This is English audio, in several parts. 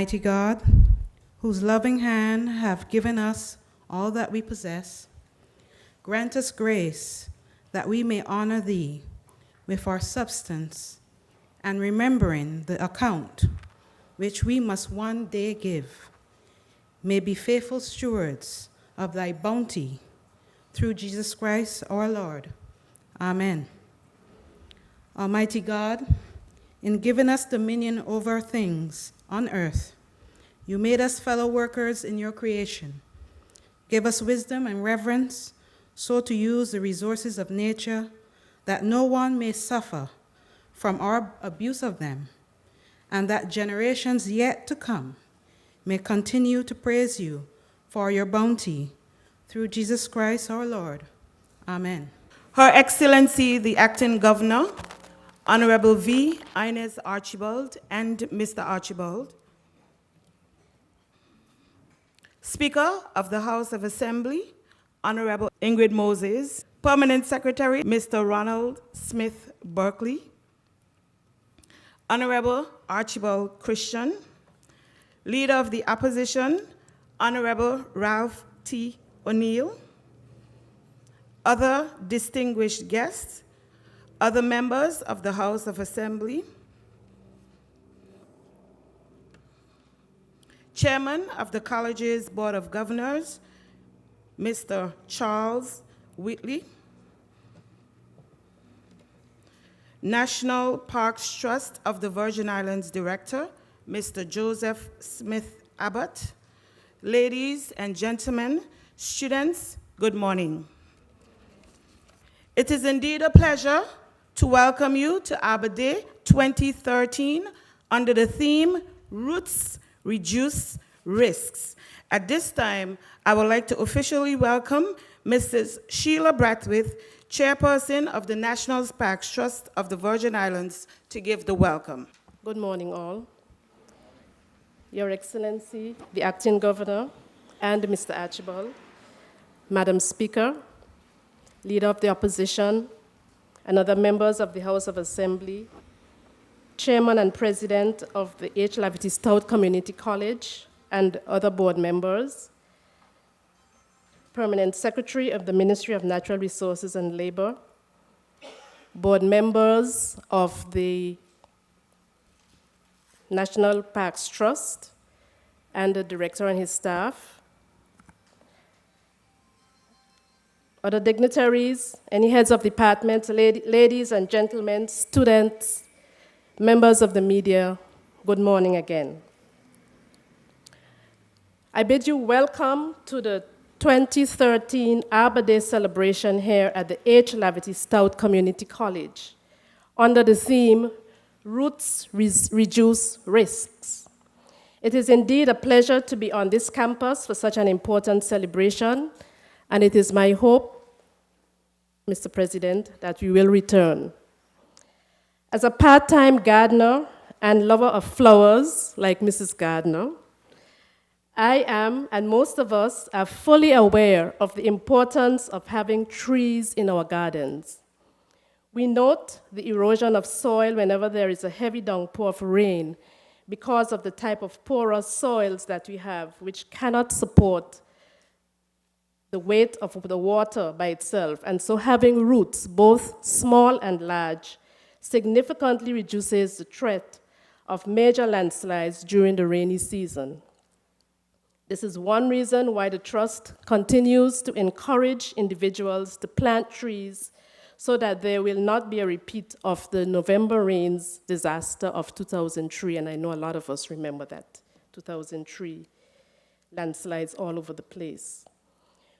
Almighty God, whose loving hand have given us all that we possess, grant us grace that we may honor thee with our substance, and remembering the account which we must one day give, may be faithful stewards of thy bounty through Jesus Christ our Lord. Amen. Almighty God, in giving us dominion over things on earth, you made us fellow workers in your creation. Give us wisdom and reverence so to use the resources of nature that no one may suffer from our abuse of them, and that generations yet to come may continue to praise you for your bounty, through Jesus Christ our Lord. Amen. Her Excellency, the Acting Governor, Honorable V. Inez Archibald and Mr. Archibald. Speaker of the House of Assembly, Honorable Ingrid Moses. Permanent Secretary, Mr. Ronald Smith Berkeley. Honorable Archibald Christian. Leader of the Opposition, Honorable Ralph T. O'Neill. Other distinguished guests, other members of the House of Assembly, Chairman of the College's Board of Governors, Mr. Charles Whitley, National Parks Trust of the Virgin Islands Director, Mr. Joseph Smith Abbott. Ladies and gentlemen, students, good morning. It is indeed a pleasure to welcome you to Arbour Day 2013 under the theme, Roots Reduce Risks. At this time, I would like to officially welcome Mrs. Sheila Brathwaite, Chairperson of the National Parks Trust of the Virgin Islands, to give the welcome. Good morning, all. Your Excellency, the Acting Governor, and Mr. Archibald, Madam Speaker, Leader of the Opposition, and other members of the House of Assembly, Chairman and President of the H. Lavity Stout Community College, and other board members, Permanent Secretary of the Ministry of Natural Resources and Labor, board members of the National Parks Trust, and the director and his staff, other dignitaries, any heads of departments, ladies and gentlemen, students, members of the media, good morning again. I bid you welcome to the 2013 Arbour Day celebration here at the H. Lavity Stout Community College under the theme, Roots Reduce Risks. It is indeed a pleasure to be on this campus for such an important celebration, and it is my hope, Mr. President, that we will return. As a part-time gardener and lover of flowers, like Mrs. Gardner, I am, and most of us, are fully aware of the importance of having trees in our gardens. We note the erosion of soil whenever there is a heavy downpour of rain because of the type of porous soils that we have, which cannot support the weight of the water by itself. And so having roots, both small and large, significantly reduces the threat of major landslides during the rainy season. This is one reason why the Trust continues to encourage individuals to plant trees so that there will not be a repeat of the November rains disaster of 2003, and I know a lot of us remember that, 2003, landslides all over the place.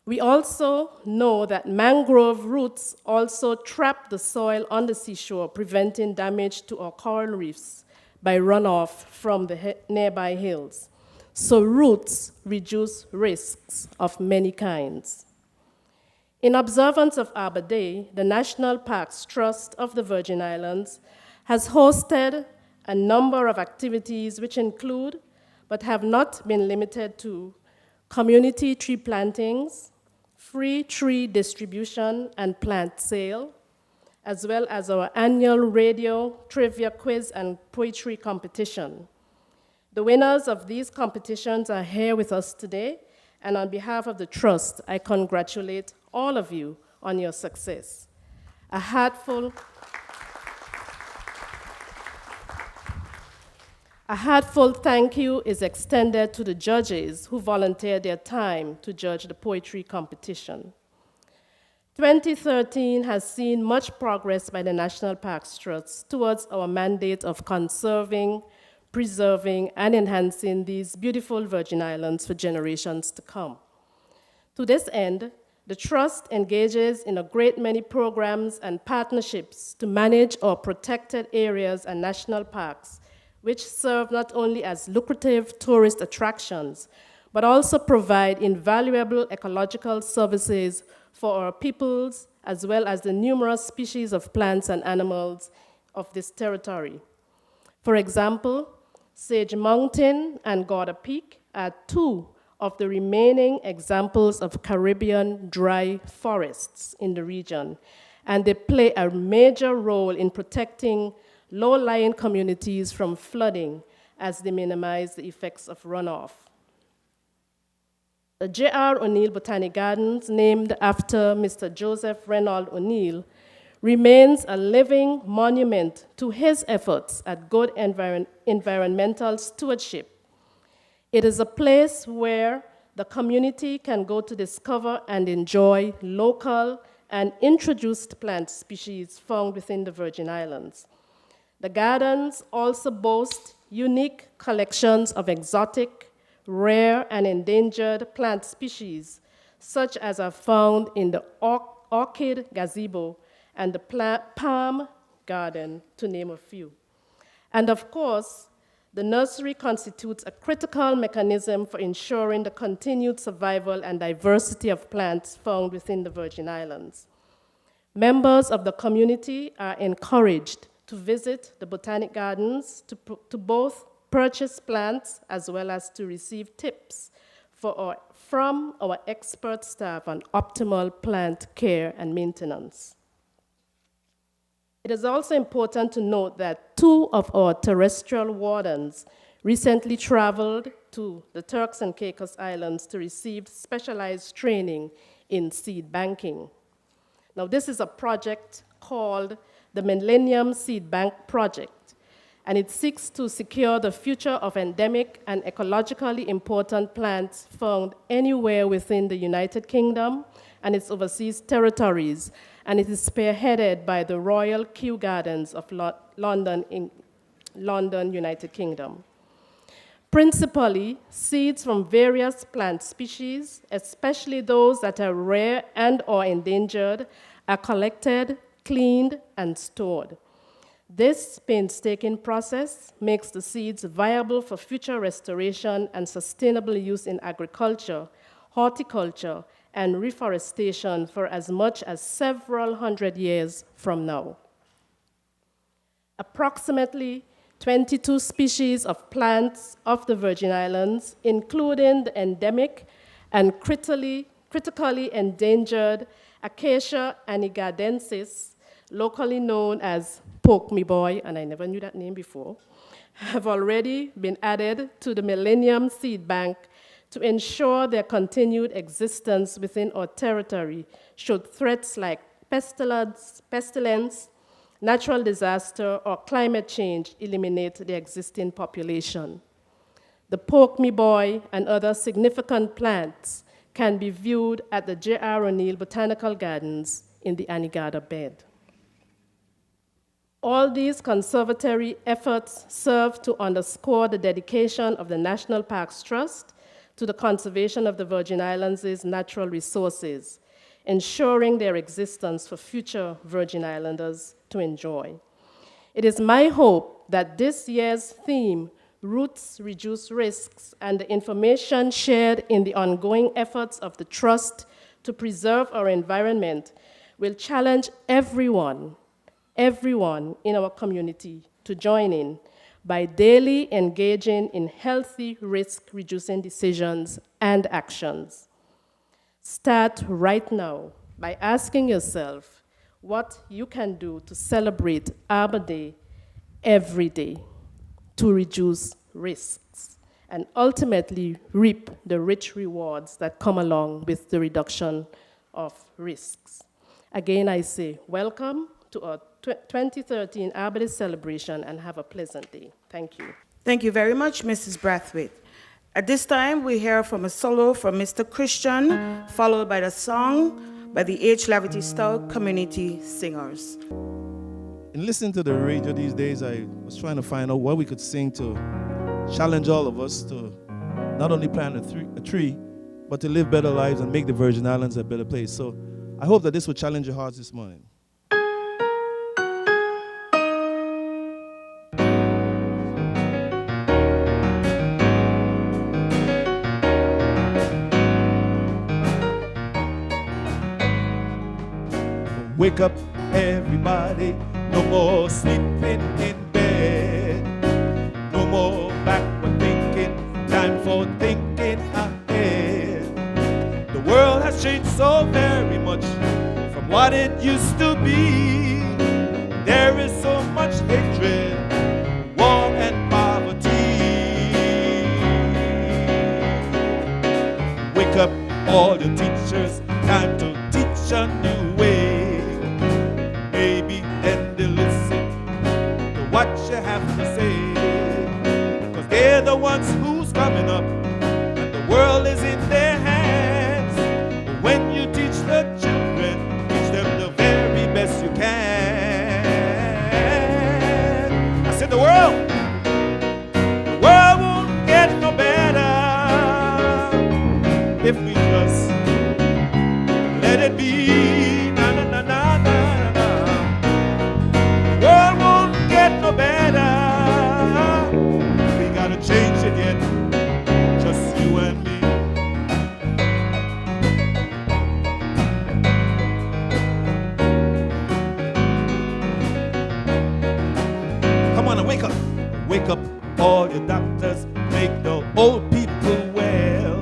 We also know that mangrove roots also trap the soil on the seashore, preventing damage to our coral reefs by runoff from the nearby hills. So roots reduce risks of many kinds. In observance of Arbour Day, the National Parks Trust of the Virgin Islands has hosted a number of activities which include, but have not been limited to, community tree plantings, free tree distribution and plant sale, as well as our annual radio, trivia quiz, and poetry competition. The winners of these competitions are here with us today, and on behalf of the Trust, I congratulate all of you on your success. A heartfelt thank you is extended to the judges who volunteered their time to judge the poetry competition. 2013 has seen much progress by the National Parks Trust towards our mandate of conserving, preserving, and enhancing these beautiful Virgin Islands for generations to come. To this end, the Trust engages in a great many programs and partnerships to manage our protected areas and national parks which serve not only as lucrative tourist attractions, but also provide invaluable ecological services for our peoples, as well as the numerous species of plants and animals of this territory. For example, Sage Mountain and Gorda Peak are two of the remaining examples of Caribbean dry forests in the region, and they play a major role in protecting low-lying communities from flooding as they minimize the effects of runoff. The J.R. O'Neill Botanic Gardens, named after Mr. Joseph Reynolds O'Neill, remains a living monument to his efforts at good environmental stewardship. It is a place where the community can go to discover and enjoy local and introduced plant species found within the Virgin Islands. The gardens also boast unique collections of exotic, rare, and endangered plant species, such as are found in the orchid gazebo and the palm garden, to name a few. And of course, the nursery constitutes a critical mechanism for ensuring the continued survival and diversity of plants found within the Virgin Islands. Members of the community are encouraged to visit the botanic gardens to both purchase plants as well as to receive tips from our expert staff on optimal plant care and maintenance. It is also important to note that two of our terrestrial wardens recently traveled to the Turks and Caicos Islands to receive specialized training in seed banking. Now, this is a project called the Millennium Seed Bank Project, and it seeks to secure the future of endemic and ecologically important plants found anywhere within the United Kingdom and its overseas territories, and it is spearheaded by the Royal Kew Gardens of London, United Kingdom. Principally, seeds from various plant species, especially those that are rare and or endangered, are collected, cleaned, and stored. This painstaking process makes the seeds viable for future restoration and sustainable use in agriculture, horticulture, and reforestation for as much as several hundred years from now. Approximately 22 species of plants of the Virgin Islands, including the endemic and critically endangered Acacia anigadensis, locally known as Poke Me Boy, and I never knew that name before, have already been added to the Millennium Seed Bank to ensure their continued existence within our territory should threats like pestilence, natural disaster, or climate change eliminate the existing population. The Poke Me Boy and other significant plants can be viewed at the J.R. O'Neill Botanical Gardens in the Anegada bed. All these conservatory efforts serve to underscore the dedication of the National Parks Trust to the conservation of the Virgin Islands' natural resources, ensuring their existence for future Virgin Islanders to enjoy. It is my hope that this year's theme, Roots Reduce Risks, and the information shared in the ongoing efforts of the Trust to preserve our environment will challenge everyone in our community to join in by daily engaging in healthy risk-reducing decisions and actions. Start right now by asking yourself what you can do to celebrate Arbour Day every day to reduce risks and ultimately reap the rich rewards that come along with the reduction of risks. Again, I say welcome to our 2013 Arbour Day celebration and have a pleasant day. Thank you. Thank you very much, Mrs. Brathwaite. At this time, we hear from a solo from Mr. Christian, followed by the song by the H. Lavity Stout Community Singers. In listening to the radio these days, I was trying to find out what we could sing to challenge all of us to not only plant a tree, but to live better lives and make the Virgin Islands a better place. So I hope that this will challenge your hearts this morning. wake up everybody. No more sleeping in bed. No more backward thinking. Time for thinking ahead. The world has changed so very much from what it used to be. There is so much hatred, war and poverty. Wake up all your teachers, time to teach a new way. Maybe then they'll listen to what you have to say. Cause they're the ones who's coming up, and the world is in their hands. But when you teach the children, teach them the very best you can. I said the world won't get no better if we just let it be. Na na na na na na. The world won't get no better. We gotta change it yet, just you and me. Come on and wake up. Wake up all your doctors, make the old people well.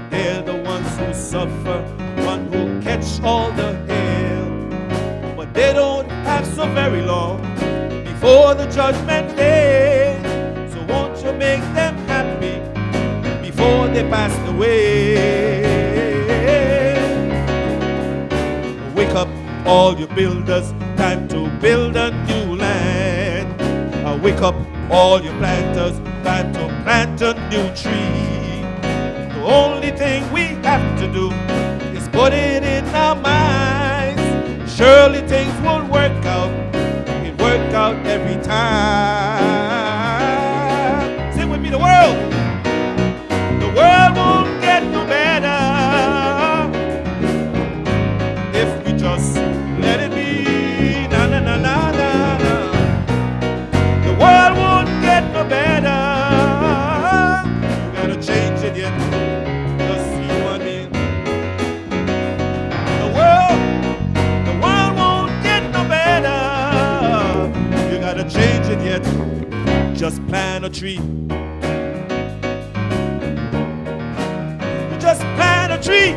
They're the ones who suffer, one who catch all the hail. But they don't have so very long before the judgment day. So won't you make them happy before they pass away? Wake up all you builders, time to build a new land. Wake up all you planters, time to plant a new tree. The only thing we have to do is put it in our minds. Surely things will work out. It work out every time. Sing with me, the world won't get no better if we just let it be. Na na na na na na. The world won't get no better. You gotta change it yet. Just see what I mean. The world won't get no better. You gotta change it yet. Just plant a tree. You just plant a tree.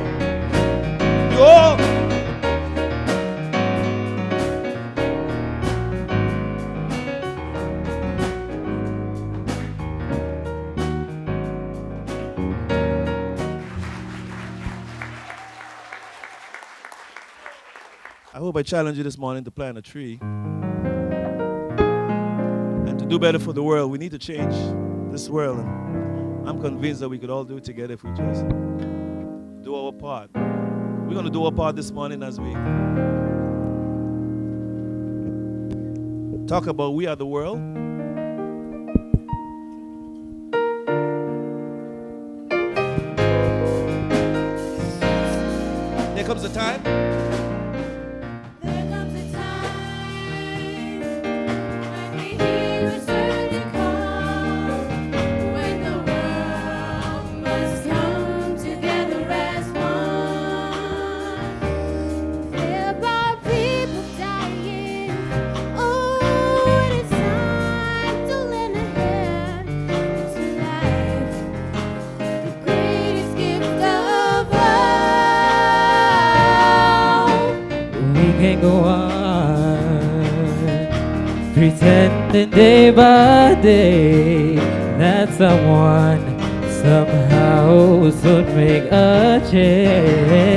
You I hope I challenge you this morning to plant a tree. And to do better for the world, we need to change this world. And I'm convinced that we could all do it together if we just do our part. We're going to do our part this morning as we talk about we are the world. There comes a time. Go on pretending day by day that someone somehow should make a change.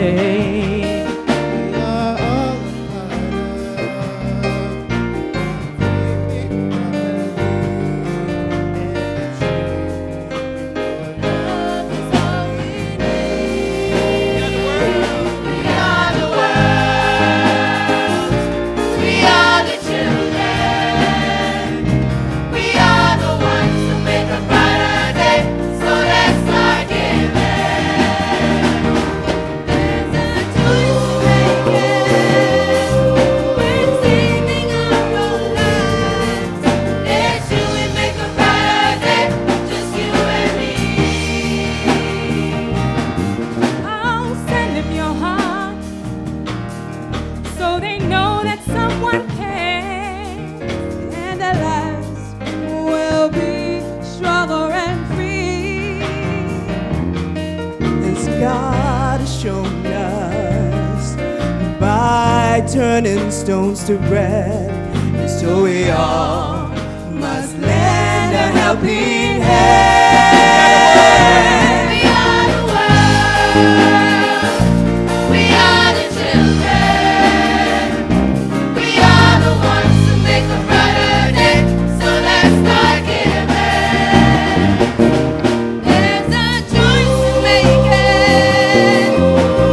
shown us by turning stones to bread. And so we all must lend a helping hand. We are the world. We are the children. We are the ones who make a brighter day. So let's start giving. There's a choice we're making.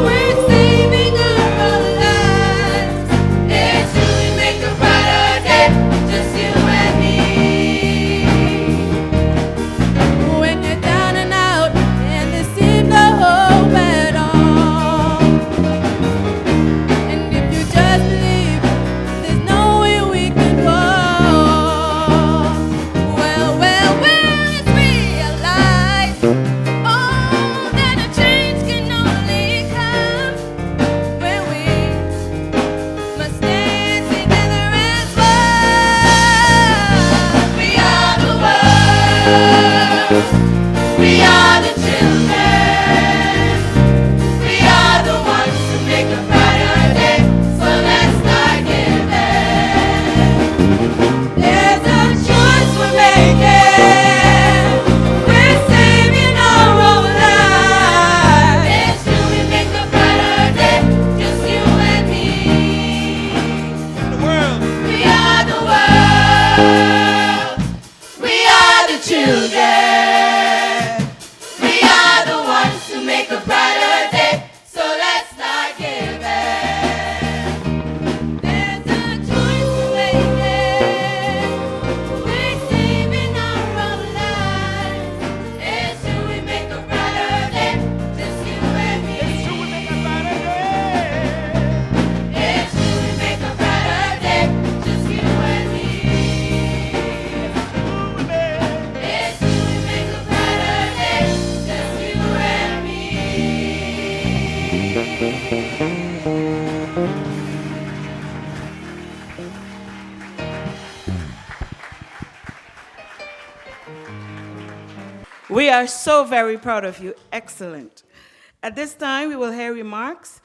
We're saving our own lives. It's true we make a brighter day. Just you and me. When you're down and out and there seems no hope at all, and if you just believe there's nowhere we can go, well, it's realized, oh, that a change can only come when we must stand together as one. We are the world. We are the children. We are the ones who make a brighter day. So let's start giving. There's a choice we're making. We're saving our own lives. It's true we make a brighter day. Just you and me. We are the world. We are the children. We are the ones who make a brighter day. So let's start giving. There's a choice we're making. We're saving our own lives. It's true we make a brighter day. Just you and me. It's true we make a brighter day. It's true we make a brighter day. Just you and me. It's true we make a brighter day. Just you and me. We are so very proud of you. Excellent. At this time, we will hear remarks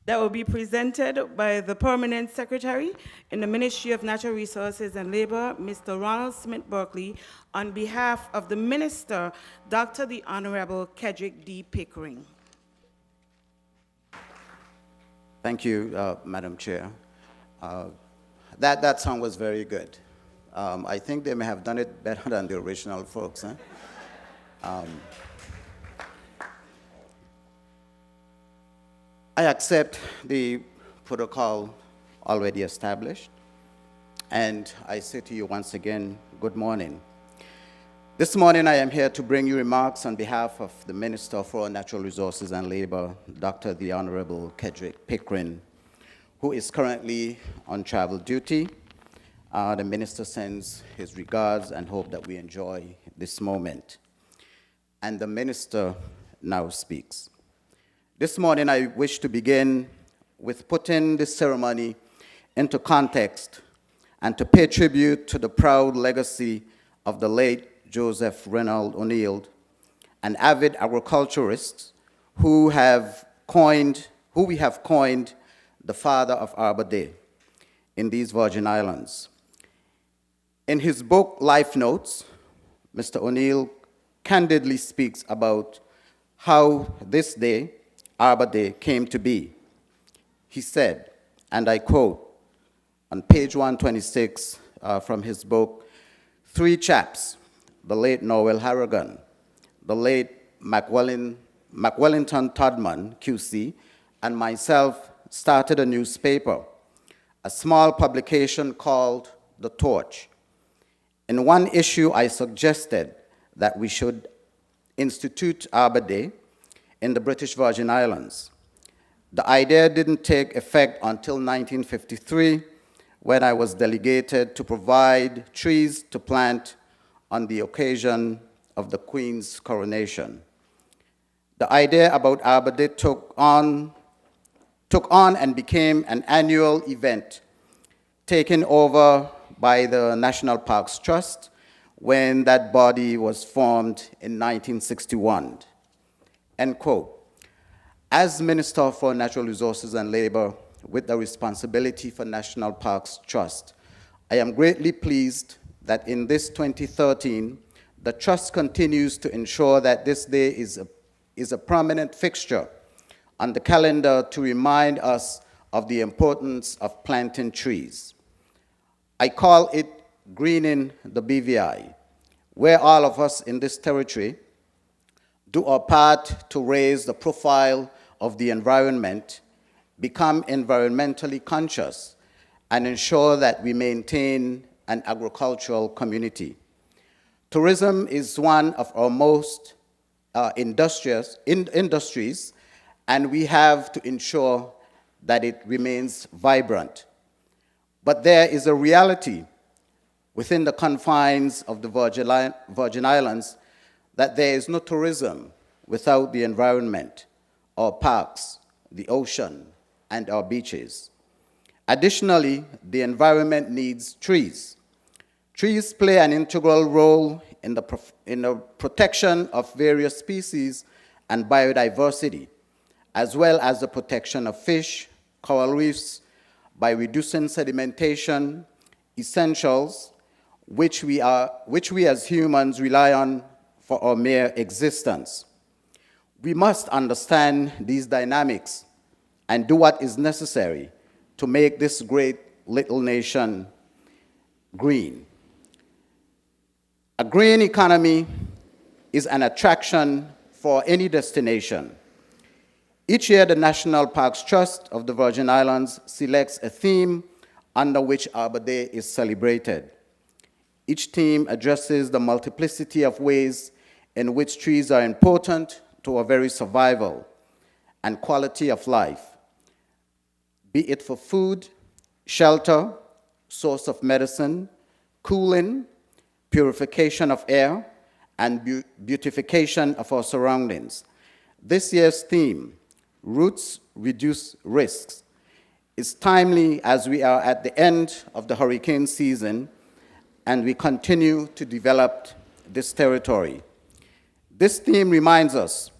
that will be presented by the Permanent Secretary in the Ministry of Natural Resources and Labor, Mr. Ronald Smith Berkeley, on behalf of the Minister, Dr. the Honorable Kedrick D. Pickering. Thank you, Madam Chair. That song was very good. I think they may have done it better than the original folks. Huh? I accept the protocol already established, and I say to you once again, good morning. This morning I am here to bring you remarks on behalf of the Minister for Natural Resources and Labor, Dr. the Honorable Kedrick Pickering, who is currently on travel duty. The Minister sends his regards and hope that we enjoy this moment. And the Minister now speaks. This morning, I wish to begin with putting this ceremony into context and to pay tribute to the proud legacy of the late Joseph Reynald O'Neill, an avid agriculturist who we have coined the father of Arbour Day in these Virgin Islands. In his book, Life Notes, Mr. O'Neill candidly speaks about how this day, Arbour Day, came to be. He said, and I quote, on page 126 from his book, three chaps, the late Noel Harrigan, the late McWellington Todman, QC, and myself started a newspaper, a small publication called The Torch. In one issue, I suggested that we should institute Arbour Day in the British Virgin Islands. The idea didn't take effect until 1953, when I was delegated to provide trees to plant on the occasion of the Queen's coronation. The idea about Arbour Day took on and became an annual event taken over by the National Parks Trust when that body was formed in 1961. end quote. As Minister for Natural Resources and Labor with the responsibility for National Parks Trust, I am greatly pleased that in this 2013, the Trust continues to ensure that this day is a prominent fixture on the calendar to remind us of the importance of planting trees. I call it greening the BVI, where all of us in this territory do our part to raise the profile of the environment, become environmentally conscious, and ensure that we maintain an agricultural community. Tourism is one of our most industries, and we have to ensure that it remains vibrant. But there is a reality within the confines of the Virgin Islands that there is no tourism without the environment, our parks, the ocean, and our beaches. Additionally, the environment needs trees. Trees play an integral role in the protection of various species and biodiversity, as well as the protection of fish, coral reefs, by reducing sedimentation, essentials, which we as humans rely on for our mere existence. We must understand these dynamics and do what is necessary to make this great little nation green. A green economy is an attraction for any destination. Each year, the National Parks Trust of the Virgin Islands selects a theme under which Arbour Day is celebrated. Each theme addresses the multiplicity of ways in which trees are important to our very survival and quality of life, be it for food, shelter, source of medicine, cooling, purification of air, and beautification of our surroundings. This year's theme, Roots Reduce Risks, is timely as we are at the end of the hurricane season and we continue to develop this territory. This theme reminds us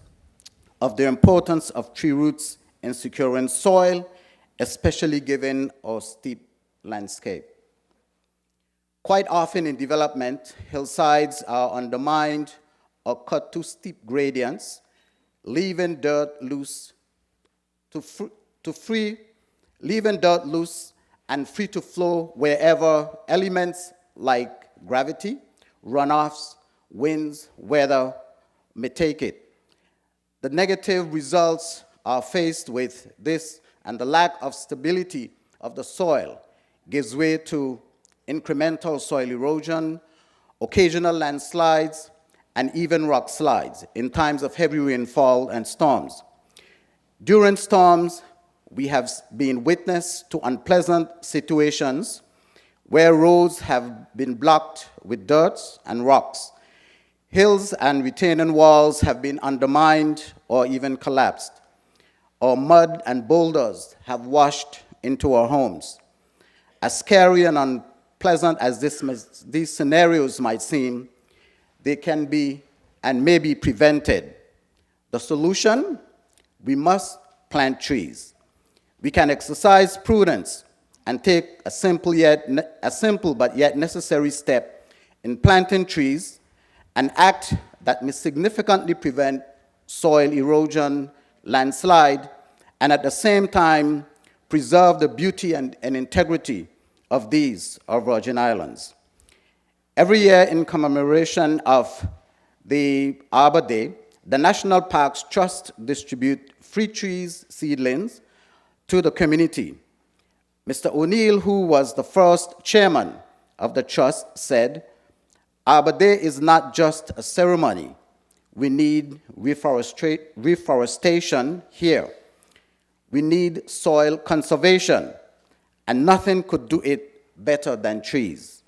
of the importance of tree roots in securing soil, especially given our steep landscape. Quite often in development, hillsides are undermined or cut to steep gradients, leaving dirt loose and free to flow wherever elements like gravity, runoffs, winds, weather may take it. The negative results are faced with this, and the lack of stability of the soil gives way to incremental soil erosion, occasional landslides, and even rock slides in times of heavy rainfall and storms. During storms, we have been witness to unpleasant situations where roads have been blocked with dirt and rocks. Hills and retaining walls have been undermined or even collapsed, or mud and boulders have washed into our homes. As scary and unpleasant as these scenarios might seem, they can be and may be prevented. The solution? We must plant trees. We can exercise prudence and take a simple but yet necessary step in planting trees, an act that may significantly prevent soil erosion, landslide, and at the same time preserve the beauty and integrity of these, our Virgin Islands. Every year in commemoration of the Arbour Day, the National Parks Trust distribute free trees seedlings to the community. Mr. O'Neill, who was the first chairman of the trust, said, "Arbour Day is not just a ceremony. We need reforestation here. We need soil conservation, and nothing could do it better than trees."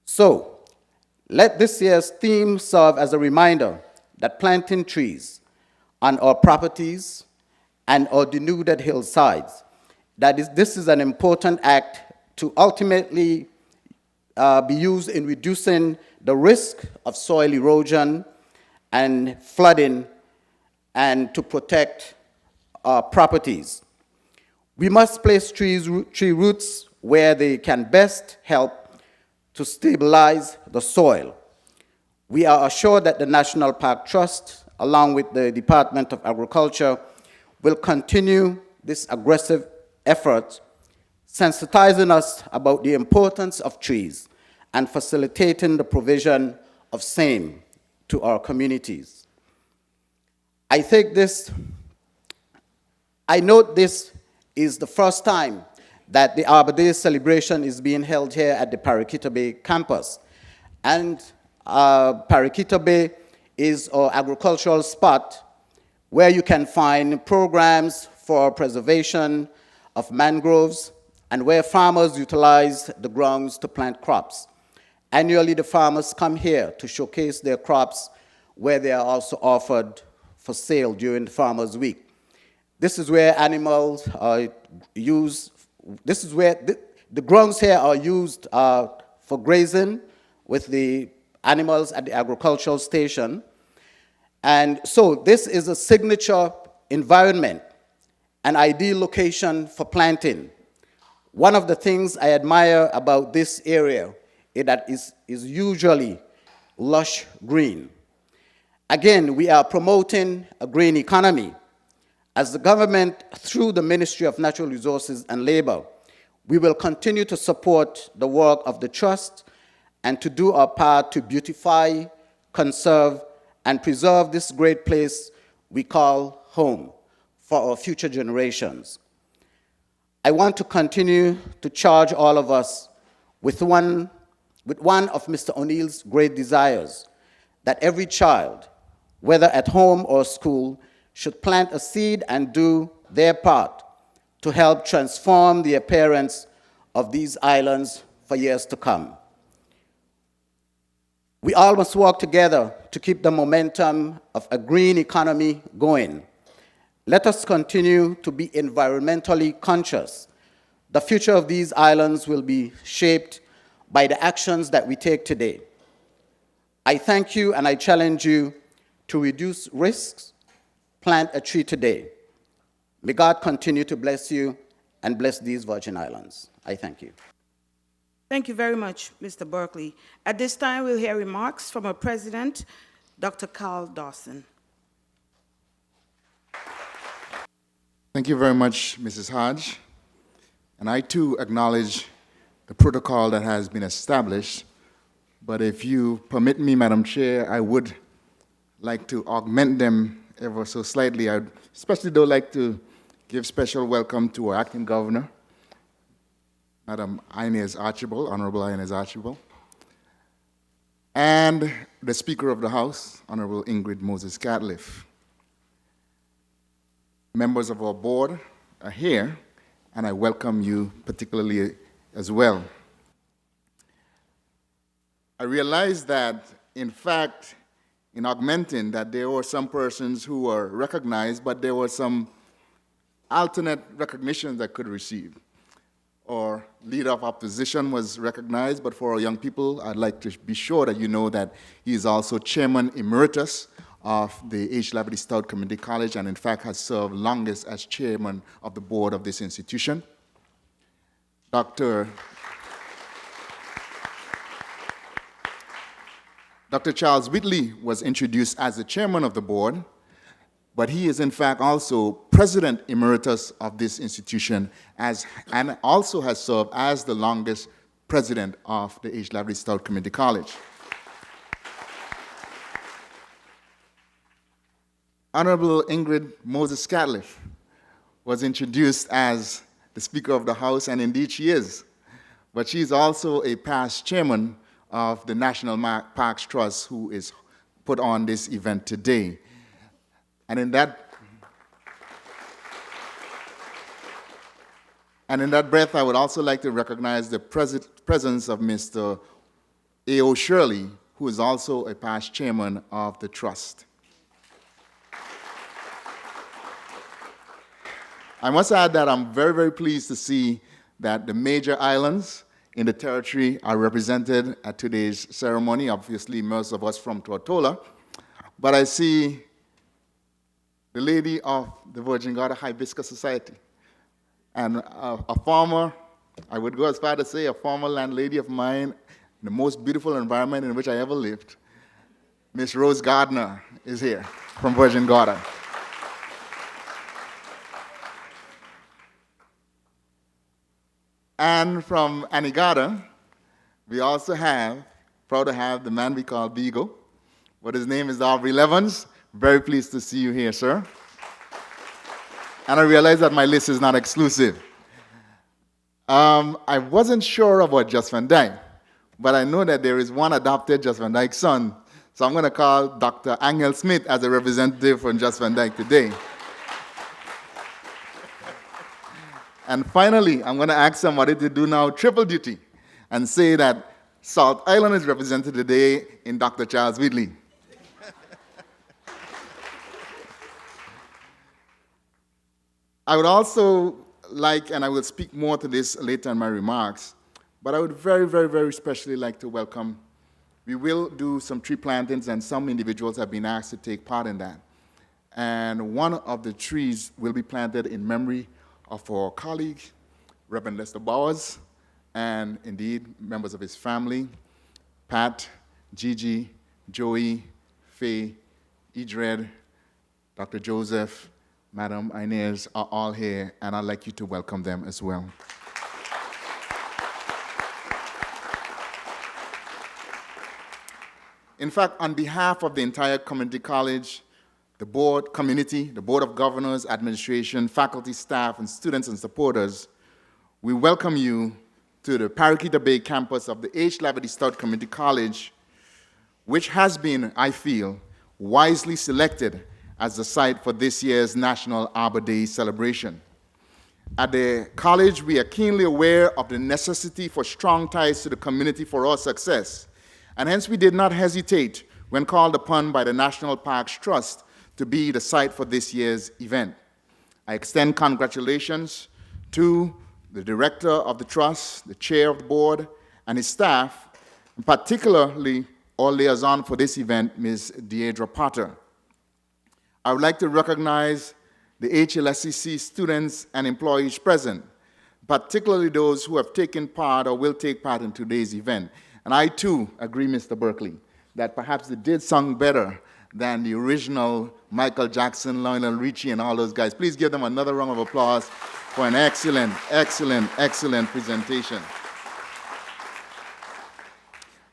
So, let this year's theme serve as a reminder that planting trees on our properties and our denuded hillsides, this is an important act to ultimately be used in reducing the risk of soil erosion and flooding and to protect our properties. We must place tree roots where they can best help to stabilize the soil. We are assured that the National Park Trust, along with the Department of Agriculture, will continue this aggressive effort, sensitizing us about the importance of trees and facilitating the provision of same to our communities. I note this is the first time that the Arbor Day celebration is being held here at the Paraquita Bay campus. And Paraquita Bay is our agricultural spot where you can find programs for preservation of mangroves and where farmers utilize the grounds to plant crops. Annually, the farmers come here to showcase their crops, where they are also offered for sale during the Farmers' Week. This is where animals are used, this is where the grounds here are used for grazing with the animals at the agricultural station. And so this is a signature environment, an ideal location for planting. One of the things I admire about this area is that it is usually lush green. Again, we are promoting a green economy. As the government, through the Ministry of Natural Resources and Labor, we will continue to support the work of the Trust and to do our part to beautify, conserve, and preserve this great place we call home for our future generations. I want to continue to charge all of us with one of Mr. O'Neill's great desires, that every child, whether at home or school, should plant a seed and do their part to help transform the appearance of these islands for years to come. We all must work together to keep the momentum of a green economy going. Let us continue to be environmentally conscious. The future of these islands will be shaped by the actions that we take today. I thank you and I challenge you to reduce risks, plant a tree today. May God continue to bless you and bless these Virgin Islands. I thank you. Thank you very much, Mr. Berkeley. At this time, we'll hear remarks from our president, Dr. Carl Dawson. Thank you very much, Mrs. Hodge. And I too acknowledge the protocol that has been established. But if you permit me, Madam Chair, I would like to augment them ever so slightly. I especially though like to give special welcome to our acting governor, Madam Inez Archibald, Honorable Inez Archibald, and the Speaker of the House, Honorable Ingrid Moses Catliff. Members of our board are here, and I welcome you particularly as well. I realize that, in fact, in augmenting, that there were some persons who were recognized, but there were some alternate recognitions that could receive. Our leader of opposition was recognized, but for our young people, I'd like to be sure that you know that he is also Chairman Emeritus of the H. Laverty Stout Community College, and in fact has served longest as Chairman of the board of this institution. Dr. Charles Whitley was introduced as the Chairman of the board, but he is in fact also President Emeritus of this institution and also has served as the longest President of the H. Laverty Stout Community College. Honorable Ingrid Moses Catliff was introduced as the Speaker of the House, and indeed she is, but she's also a past chairman of the National Parks Trust, who is put on this event today. And in that breath, I would also like to recognize the presence of Mr. A.O. Shirley, who is also a past chairman of the trust. I must add that I'm very, very pleased to see that the major islands in the territory are represented at today's ceremony. Obviously, most of us from Tortola, but I see the lady of the Virgin Gorda Hibiscus Society, and a former, I would go as far to say, a former landlady of mine in the most beautiful environment in which I ever lived. Miss Rose Gardner is here from Virgin Gorda. And from Anegada, we also have, proud to have the man we call Beagle, but his name is Aubrey Levens. Very pleased to see you here, sir. And I realize that my list is not exclusive. I wasn't sure about Just Van Dyke, but I know that there is one adopted Just Van Dyke son. So I'm going to call Dr. Angel Smith as a representative from Just Van Dyke today. And finally, I'm going to ask somebody to do now triple duty and say that Salt Island is represented today in Dr. Charles Wheatley. I would also like, and I will speak more to this later in my remarks, but I would very, very, very especially like to welcome, we will do some tree plantings, and some individuals have been asked to take part in that. And one of the trees will be planted in memory of our colleague, Reverend Lester Bowers, and indeed members of his family, Pat, Gigi, Joey, Faye, Idred, Dr. Joseph, Madam Inez are all here, and I'd like you to welcome them as well. In fact, on behalf of the entire community college, the board, community, the board of governors, administration, faculty, staff, and students and supporters, we welcome you to the Paraquita Bay campus of the H. Laverty Stout Community College, which has been, I feel, wisely selected as the site for this year's National Arbor Day celebration. At the college, we are keenly aware of the necessity for strong ties to the community for our success, and hence we did not hesitate when called upon by the National Parks Trust to be the site for this year's event. I extend congratulations to the director of the trust, the chair of the board, and his staff, and particularly our liaison for this event, Ms. Deidre Potter. I would like to recognize the HLSCC students and employees present, particularly those who have taken part or will take part in today's event. And I too agree, Mr. Berkeley, that perhaps they did sing better than the original Michael Jackson, Lionel Richie, and all those guys. Please give them another round of applause for an excellent, excellent, excellent presentation.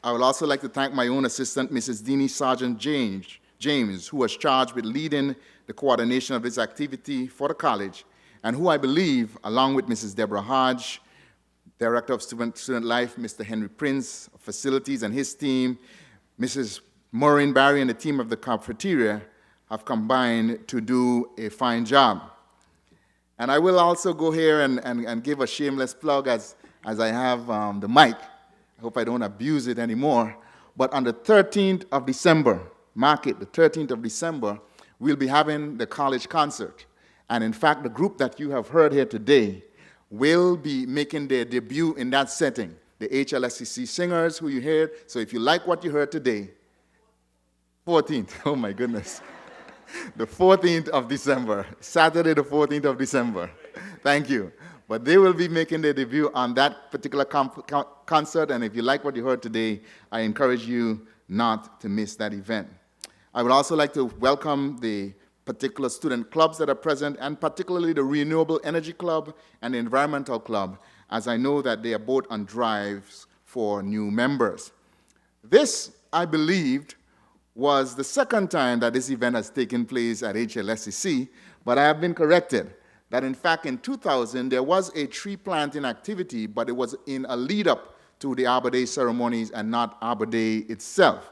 I would also like to thank my own assistant, Mrs. Deanie Sergeant James, who was charged with leading the coordination of this activity for the college, and who I believe, along with Mrs. Deborah Hodge, Director of Student Life, Mr. Henry Prince, of Facilities, and his team, Mrs. Maureen Barry and the team of the cafeteria have combined to do a fine job. And I will also go here and give a shameless plug as I have the mic. I hope I don't abuse it anymore. But on the 13th of December, mark it, the 13th of December, we'll be having the college concert. And in fact, the group that you have heard here today will be making their debut in that setting. The HLSCC singers who you heard. So if you like what you heard today, 14th, oh my goodness. The 14th of December, Saturday the 14th of December. Thank you. But they will be making their debut on that particular concert, and if you like what you heard today, I encourage you not to miss that event. I would also like to welcome the particular student clubs that are present, and particularly the Renewable Energy Club and the Environmental Club, as I know that they are both on drives for new members. This, I believed, was the second time that this event has taken place at HLSCC, but I have been corrected that in fact in 2000 there was a tree planting activity, but it was in a lead-up to the Arbor Day ceremonies and not Arbor Day itself.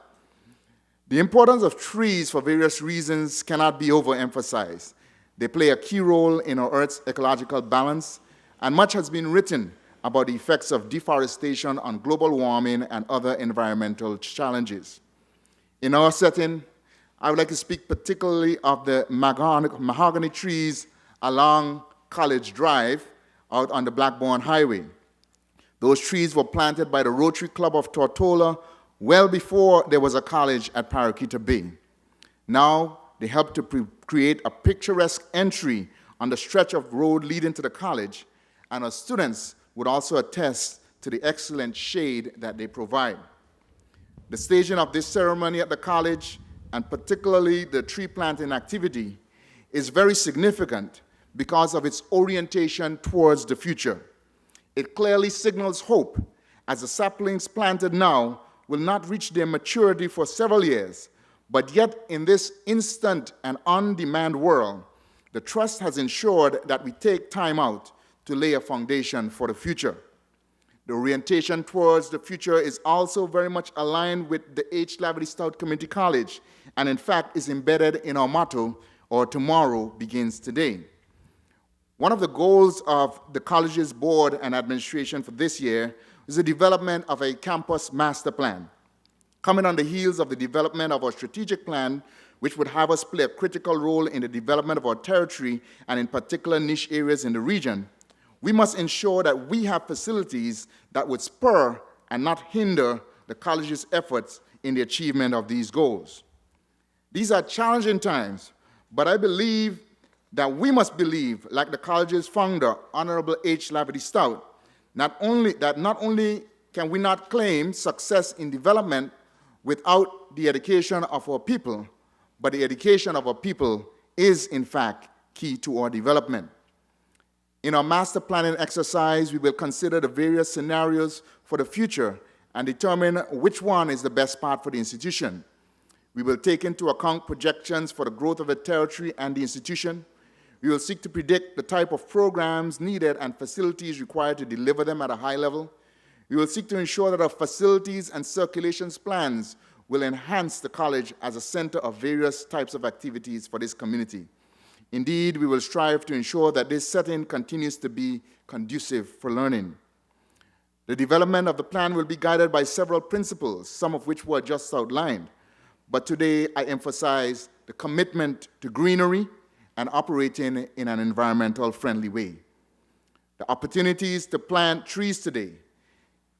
The importance of trees for various reasons cannot be overemphasized. They play a key role in our Earth's ecological balance, and much has been written about the effects of deforestation on global warming and other environmental challenges. In our setting, I would like to speak particularly of the mahogany trees along College Drive out on the Blackburn Highway. Those trees were planted by the Rotary Club of Tortola well before there was a college at Paraquita Bay. Now, they help to create a picturesque entry on the stretch of road leading to the college, and our students would also attest to the excellent shade that they provide. The staging of this ceremony at the college, and particularly the tree planting activity, is very significant because of its orientation towards the future. It clearly signals hope, as the saplings planted now will not reach their maturity for several years, but yet in this instant and on-demand world, the Trust has ensured that we take time out to lay a foundation for the future. The orientation towards the future is also very much aligned with the H. Laverty Stout Community College, and in fact is embedded in our motto, "Or tomorrow begins today." One of the goals of the college's board and administration for this year is the development of a campus master plan, coming on the heels of the development of our strategic plan, which would have us play a critical role in the development of our territory and in particular niche areas in the region. We must ensure that we have facilities that would spur and not hinder the college's efforts in the achievement of these goals. These are challenging times, but I believe that we must believe, like the college's founder, Honorable H. Laverty Stout, not only can we not claim success in development without the education of our people, but the education of our people is, in fact, key to our development. In our master planning exercise, we will consider the various scenarios for the future and determine which one is the best path for the institution. We will take into account projections for the growth of the territory and the institution. We will seek to predict the type of programs needed and facilities required to deliver them at a high level. We will seek to ensure that our facilities and circulations plans will enhance the college as a center of various types of activities for this community. Indeed, we will strive to ensure that this setting continues to be conducive for learning. The development of the plan will be guided by several principles, some of which were just outlined. But today, I emphasize the commitment to greenery and operating in an environmental friendly way. The opportunities to plant trees today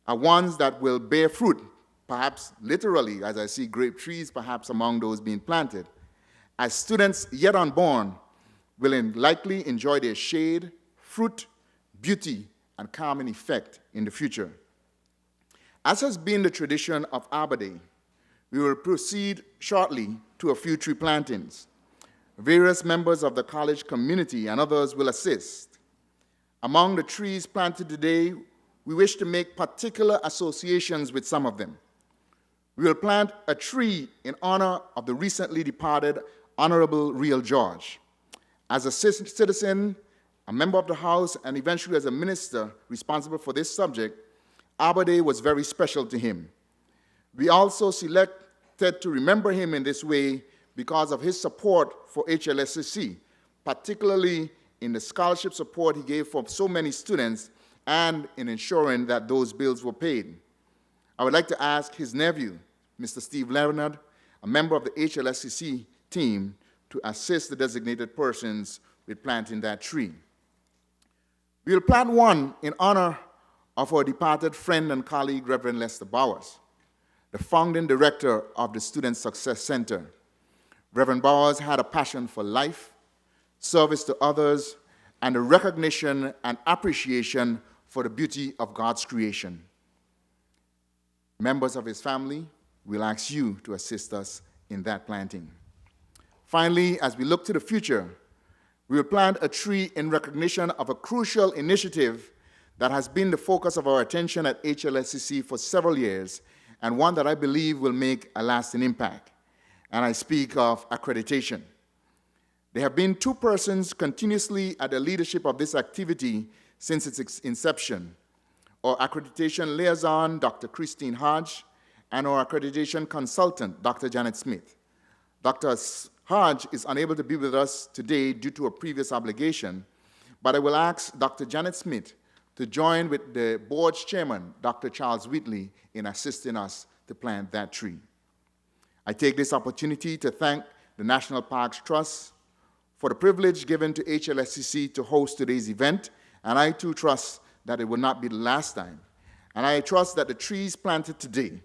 are ones that will bear fruit, perhaps literally, as I see grape trees perhaps among those being planted, as students yet unborn will likely enjoy their shade, fruit, beauty, and calming effect in the future. As has been the tradition of Arbour Day, we will proceed shortly to a few tree plantings. Various members of the college community and others will assist. Among the trees planted today, we wish to make particular associations with some of them. We will plant a tree in honor of the recently departed Honorable Real George. As a citizen, a member of the House, and eventually as a minister responsible for this subject, Arbour Day was very special to him. We also selected to remember him in this way because of his support for HLSCC, particularly in the scholarship support he gave for so many students and in ensuring that those bills were paid. I would like to ask his nephew, Mr. Steve Leonard, a member of the HLSCC team, to assist the designated persons with planting that tree. We will plant one in honor of our departed friend and colleague, Reverend Lester Bowers, the founding director of the Student Success Center. Reverend Bowers had a passion for life, service to others, and a recognition and appreciation for the beauty of God's creation. Members of his family, we'll ask you to assist us in that planting. Finally, as we look to the future, we will plant a tree in recognition of a crucial initiative that has been the focus of our attention at HLSCC for several years, and one that I believe will make a lasting impact. And I speak of accreditation. There have been two persons continuously at the leadership of this activity since its inception: our accreditation liaison, Dr. Christine Hodge, and our accreditation consultant, Dr. Janet Smith. Dr. Hodge is unable to be with us today due to a previous obligation, but I will ask Dr. Janet Smith to join with the board's chairman, Dr. Charles Wheatley, in assisting us to plant that tree. I take this opportunity to thank the National Parks Trust for the privilege given to HLSCC to host today's event, and I too trust that it will not be the last time. And I trust that the trees planted today,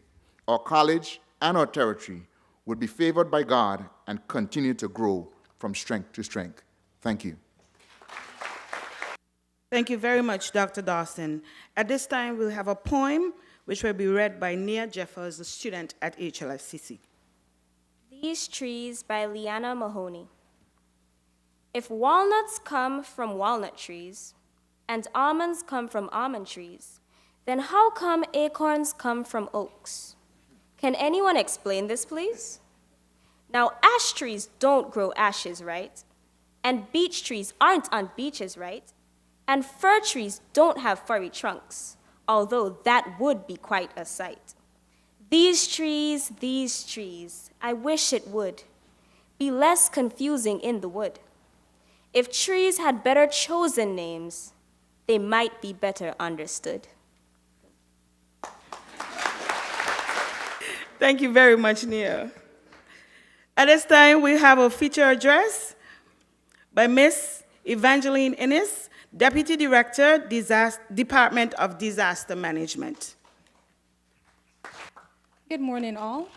our college and our territory, will be favored by God and continue to grow from strength to strength. Thank you. Thank you very much, Dr. Dawson. At this time, we'll have a poem which will be read by Nia Jeffers, a student at HLFCC. These Trees by Leanna Mahoney. If walnuts come from walnut trees, and almonds come from almond trees, then how come acorns come from oaks? Can anyone explain this, please? Now, ash trees don't grow ashes, right? And beech trees aren't on beaches, right? And fir trees don't have furry trunks, although that would be quite a sight. These trees, I wish it would be less confusing in the wood. If trees had better chosen names, they might be better understood. Thank you very much, Nia. At this time, we have a feature address by Miss Evangeline Innes, Deputy Director, Department of Disaster Management. Good morning, all.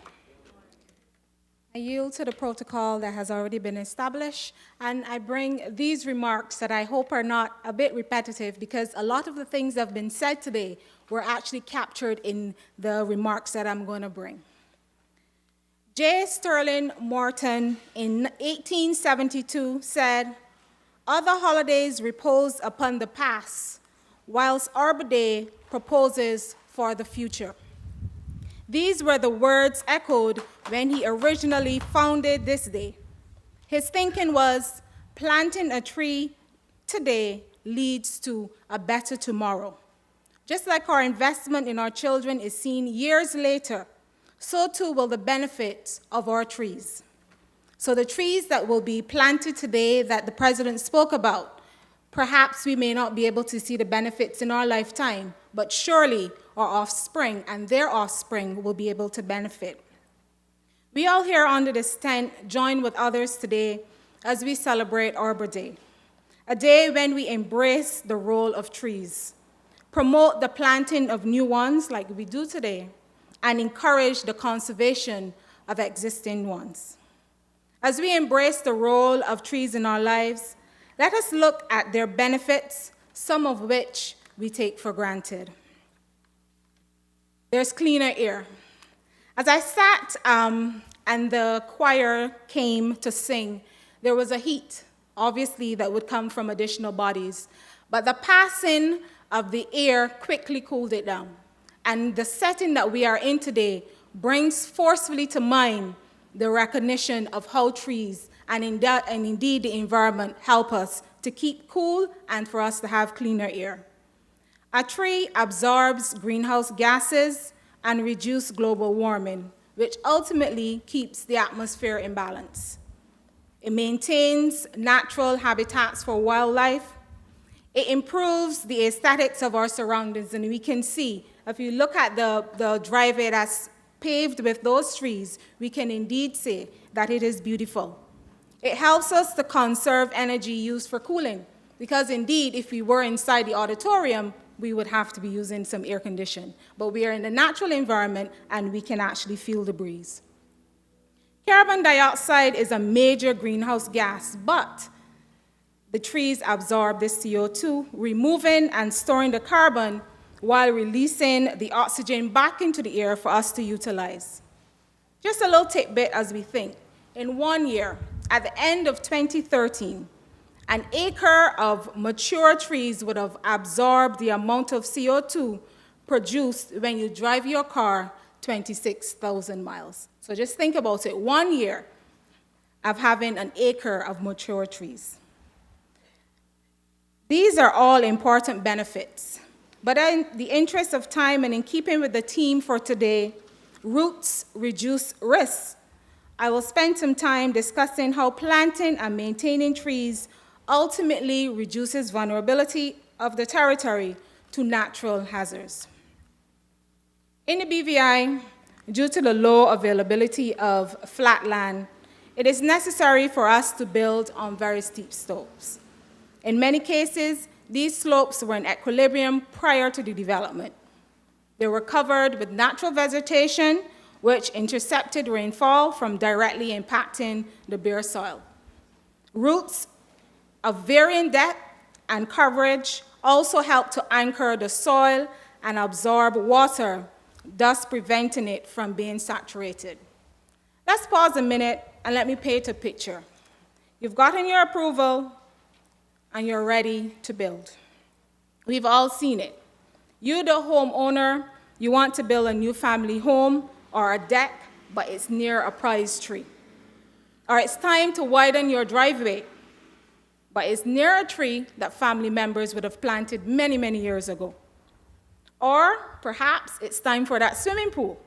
I yield to the protocol that has already been established, and I bring these remarks that I hope are not a bit repetitive, because a lot of the things that have been said today were actually captured in the remarks that I'm going to bring. J. Sterling Morton in 1872 said, "Other holidays repose upon the past, whilst Arbor Day proposes for the future." These were the words echoed when he originally founded this day. His thinking was, planting a tree today leads to a better tomorrow. Just like our investment in our children is seen years later, so too will the benefits of our trees. So the trees that will be planted today that the President spoke about, perhaps we may not be able to see the benefits in our lifetime, but surely our offspring and their offspring will be able to benefit. We all here under this tent join with others today as we celebrate Arbor Day, a day when we embrace the role of trees, promote the planting of new ones like we do today, and encourage the conservation of existing ones. As we embrace the role of trees in our lives, let us look at their benefits, some of which we take for granted. There's cleaner air. As I sat and the choir came to sing, there was a heat, obviously, that would come from additional bodies, but the passing of the air quickly cooled it down. And the setting that we are in today brings forcefully to mind the recognition of how trees and indeed the environment help us to keep cool and for us to have cleaner air. A tree absorbs greenhouse gases and reduces global warming, which ultimately keeps the atmosphere in balance. It maintains natural habitats for wildlife. It improves the aesthetics of our surroundings, and we can see, if you look at the driveway that's paved with those trees, we can indeed say that it is beautiful. It helps us to conserve energy used for cooling, because indeed, if we were inside the auditorium, we would have to be using some air conditioning. But we are in the natural environment, and we can actually feel the breeze. Carbon dioxide is a major greenhouse gas, but the trees absorb this CO2, removing and storing the carbon while releasing the oxygen back into the air for us to utilize. Just a little tidbit as we think. In 1 year, at the end of 2013, an acre of mature trees would have absorbed the amount of CO2 produced when you drive your car 26,000 miles. So just think about it, 1 year of having an acre of mature trees. These are all important benefits. But in the interest of time and in keeping with the theme for today, roots reduce risks, I will spend some time discussing how planting and maintaining trees ultimately reduces vulnerability of the territory to natural hazards. In the BVI, due to the low availability of flat land, it is necessary for us to build on very steep slopes. In many cases, these slopes were in equilibrium prior to the development. They were covered with natural vegetation, which intercepted rainfall from directly impacting the bare soil. Roots of varying depth and coverage also help to anchor the soil and absorb water, thus preventing it from being saturated. Let's pause a minute and let me paint a picture. You've gotten your approval and you're ready to build. We've all seen it. You, the homeowner, you want to build a new family home or a deck, but it's near a prized tree. Or it's time to widen your driveway, but it's near a tree that family members would have planted many, many years ago. Or perhaps it's time for that swimming pool,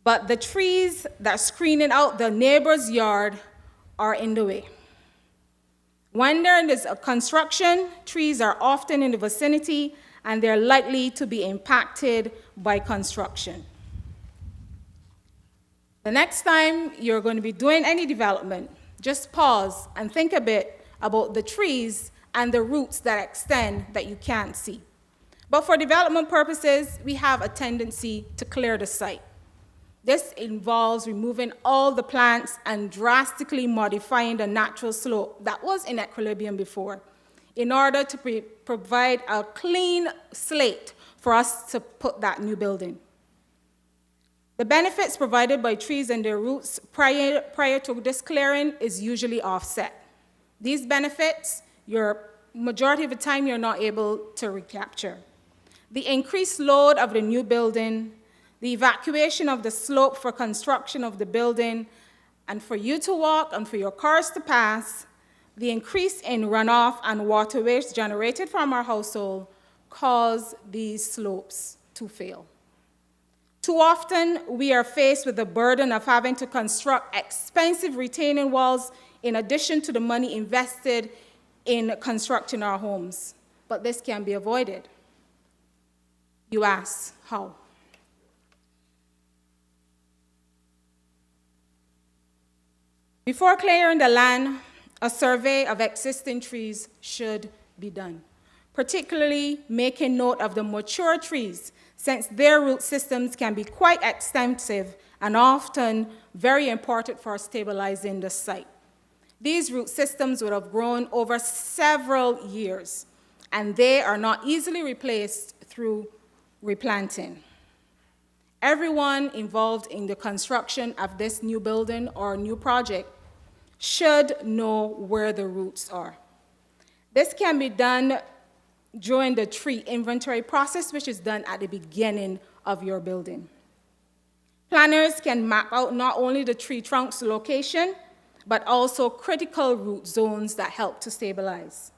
but the trees that are screening out the neighbor's yard are in the way. When there is a construction, trees are often in the vicinity and they're likely to be impacted by construction. The next time you're going to be doing any development, just pause and think a bit about the trees and the roots that extend that you can't see. But for development purposes, we have a tendency to clear the site. This involves removing all the plants and drastically modifying the natural slope that was in equilibrium before in order to provide a clean slate for us to put that new building. The benefits provided by trees and their roots prior to this clearing is usually offset. These benefits, majority of the time, you're not able to recapture. The increased load of the new building, the evacuation of the slope for construction of the building, and for you to walk and for your cars to pass, the increase in runoff and water waste generated from our household cause these slopes to fail. Too often, we are faced with the burden of having to construct expensive retaining walls in addition to the money invested in constructing our homes. But this can be avoided. You ask, how? Before clearing the land, a survey of existing trees should be done, particularly making note of the mature trees, since their root systems can be quite extensive and often very important for stabilizing the site. These root systems would have grown over several years, and they are not easily replaced through replanting. Everyone involved in the construction of this new building or new project should know where the roots are. This can be done during the tree inventory process, which is done at the beginning of your building. Planners can map out not only the tree trunk's location, but also critical root zones that help to stabilize.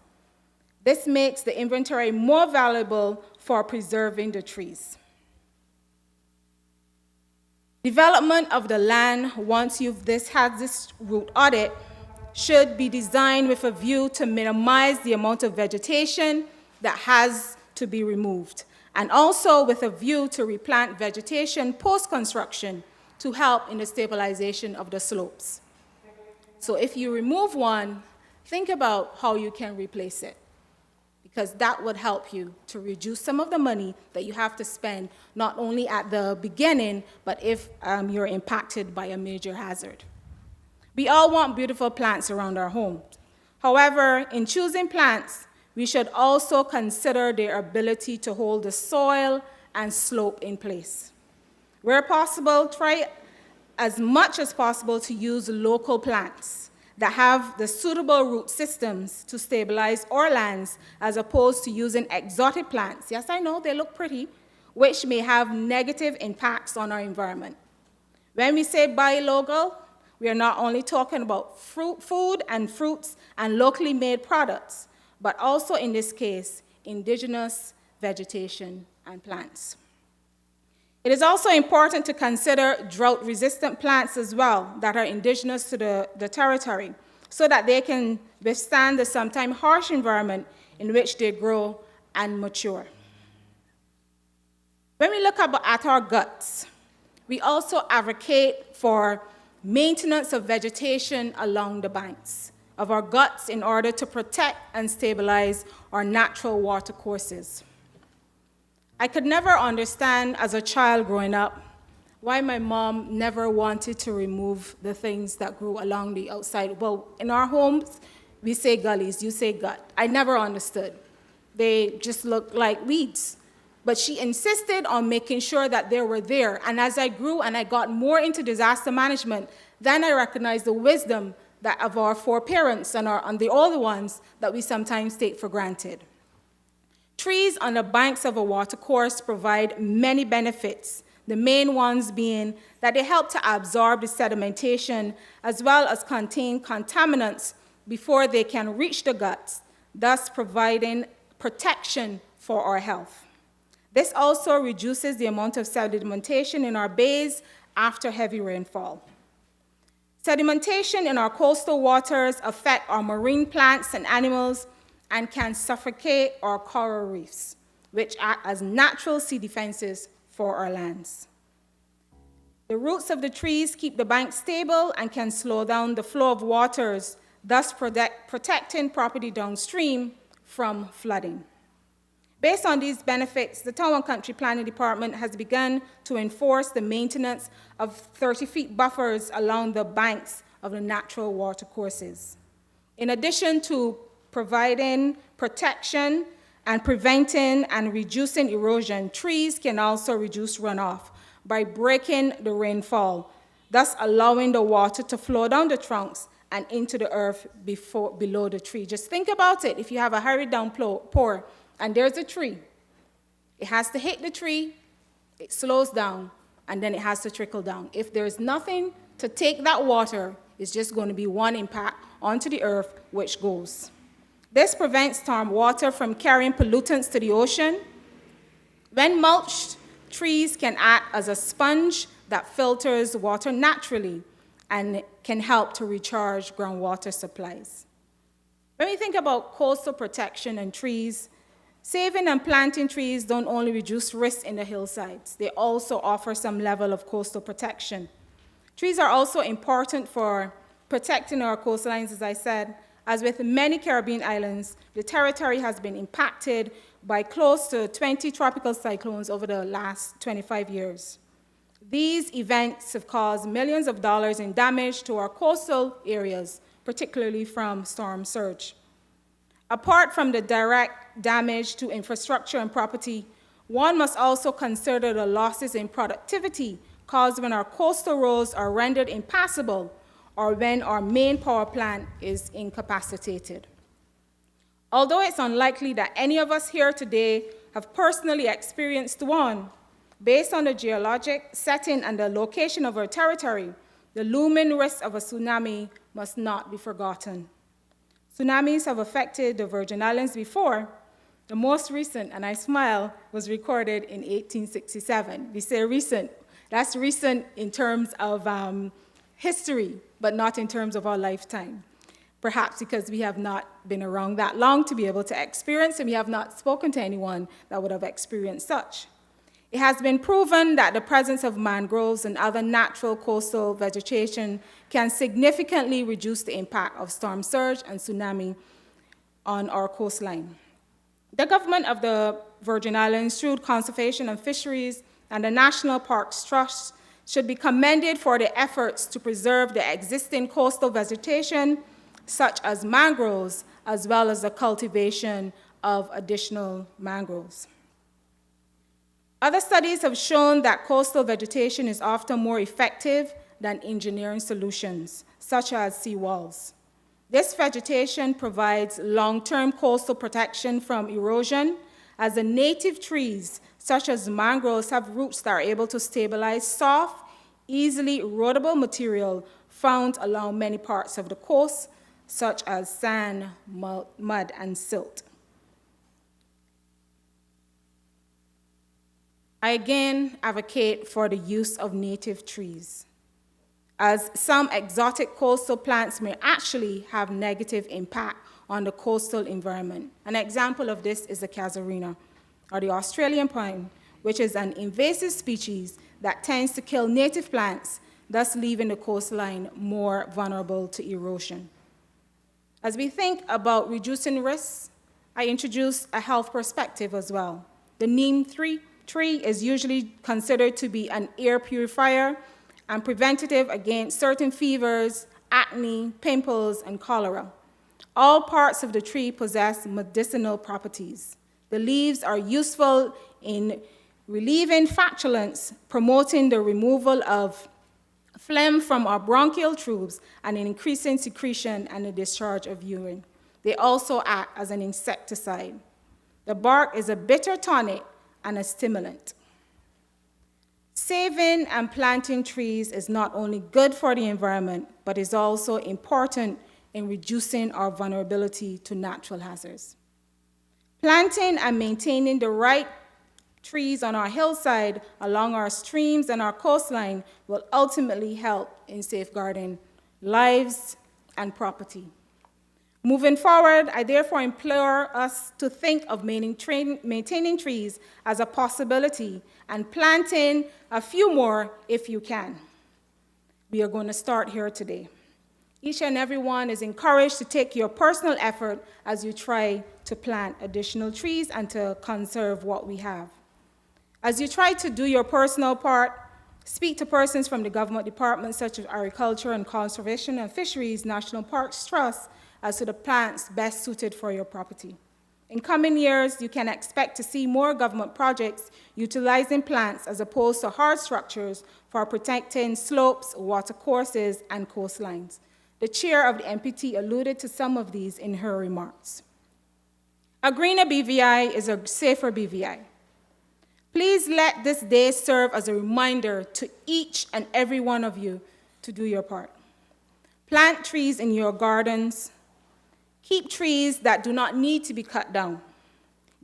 This makes the inventory more valuable for preserving the trees. Development of the land, once you've had this root audit, should be designed with a view to minimize the amount of vegetation that has to be removed, and also with a view to replant vegetation post-construction to help in the stabilization of the slopes. So if you remove one, think about how you can replace it, because that would help you to reduce some of the money that you have to spend, not only at the beginning, but if you're impacted by a major hazard. We all want beautiful plants around our homes. However, in choosing plants, we should also consider their ability to hold the soil and slope in place. Where possible, try as much as possible to use local plants that have the suitable root systems to stabilize our lands, as opposed to using exotic plants. Yes, I know they look pretty, which may have negative impacts on our environment. When we say buy local, we are not only talking about food and fruits and locally made products, but also, in this case, indigenous vegetation and plants. It is also important to consider drought-resistant plants as well that are indigenous to the territory, so that they can withstand the sometimes harsh environment in which they grow and mature. When we look at our guts, we also advocate for maintenance of vegetation along the banks of our guts in order to protect and stabilize our natural water courses. I could never understand as a child growing up why my mom never wanted to remove the things that grew along the outside. Well, in our homes, we say gullies, you say gut. I never understood. They just looked like weeds. But she insisted on making sure that they were there. And as I grew and I got more into disaster management, then I recognized the wisdom that of our foreparents and the older ones that we sometimes take for granted. Trees on the banks of a watercourse provide many benefits, the main ones being that they help to absorb the sedimentation as well as contain contaminants before they can reach the guts, thus providing protection for our health. This also reduces the amount of sedimentation in our bays after heavy rainfall. Sedimentation in our coastal waters affect our marine plants and animals and can suffocate our coral reefs, which act as natural sea defenses for our lands. The roots of the trees keep the bank stable and can slow down the flow of waters, thus protecting property downstream from flooding. Based on these benefits, the Town and Country Planning Department has begun to enforce the maintenance of 30-feet buffers along the banks of the natural watercourses. In addition to providing protection and preventing and reducing erosion, trees can also reduce runoff by breaking the rainfall, thus allowing the water to flow down the trunks and into the earth below the tree. Just think about it. If you have a hurried downpour, and there's a tree, it has to hit the tree, it slows down, and then it has to trickle down. If there's nothing to take that water, it's just going to be one impact onto the earth, which goes. This prevents storm water from carrying pollutants to the ocean. When mulched, trees can act as a sponge that filters water naturally and can help to recharge groundwater supplies. When we think about coastal protection and trees, saving and planting trees don't only reduce risk in the hillsides, they also offer some level of coastal protection. Trees are also important for protecting our coastlines, as I said. As with many Caribbean islands, the territory has been impacted by close to 20 tropical cyclones over the last 25 years. These events have caused millions of dollars in damage to our coastal areas, particularly from storm surge. Apart from the direct damage to infrastructure and property, one must also consider the losses in productivity caused when our coastal roads are rendered impassable or when our main power plant is incapacitated. Although it's unlikely that any of us here today have personally experienced one, based on the geologic setting and the location of our territory, the looming risk of a tsunami must not be forgotten. Tsunamis have affected the Virgin Islands before. The most recent, and I smile, was recorded in 1867. We say recent. That's recent in terms of history, but not in terms of our lifetime. Perhaps because we have not been around that long to be able to experience, and we have not spoken to anyone that would have experienced such. It has been proven that the presence of mangroves and other natural coastal vegetation can significantly reduce the impact of storm surge and tsunami on our coastline. The government of the Virgin Islands, through Conservation and Fisheries and the National Parks Trust, should be commended for their efforts to preserve the existing coastal vegetation, such as mangroves, as well as the cultivation of additional mangroves. Other studies have shown that coastal vegetation is often more effective than engineering solutions, such as seawalls. This vegetation provides long-term coastal protection from erosion, as the native trees, such as mangroves, have roots that are able to stabilize soft, easily erodible material found along many parts of the coast, such as sand, mud, and silt. I again advocate for the use of native trees, as some exotic coastal plants may actually have negative impact on the coastal environment. An example of this is the casuarina, or the Australian pine, which is an invasive species that tends to kill native plants, thus leaving the coastline more vulnerable to erosion. As we think about reducing risks, I introduce a health perspective as well. The NEAM 3 tree is usually considered to be an air purifier and preventative against certain fevers, acne, pimples, and cholera. All parts of the tree possess medicinal properties. The leaves are useful in relieving flatulence, promoting the removal of phlegm from our bronchial tubes, and in increasing secretion and the discharge of urine. They also act as an insecticide. The bark is a bitter tonic and a stimulant. Saving and planting trees is not only good for the environment, but is also important in reducing our vulnerability to natural hazards. Planting and maintaining the right trees on our hillside, along our streams and our coastline will ultimately help in safeguarding lives and property. Moving forward, I therefore implore us to think of maintaining trees as a possibility and planting a few more if you can. We are going to start here today. Each and every one is encouraged to take your personal effort as you try to plant additional trees and to conserve what we have. As you try to do your personal part, speak to persons from the government departments such as Agriculture and Conservation and Fisheries, National Parks Trust, as to the plants best suited for your property. In coming years, you can expect to see more government projects utilizing plants as opposed to hard structures for protecting slopes, watercourses, and coastlines. The chair of the MPT alluded to some of these in her remarks. A greener BVI is a safer BVI. Please let this day serve as a reminder to each and every one of you to do your part. Plant trees in your gardens. Keep trees that do not need to be cut down.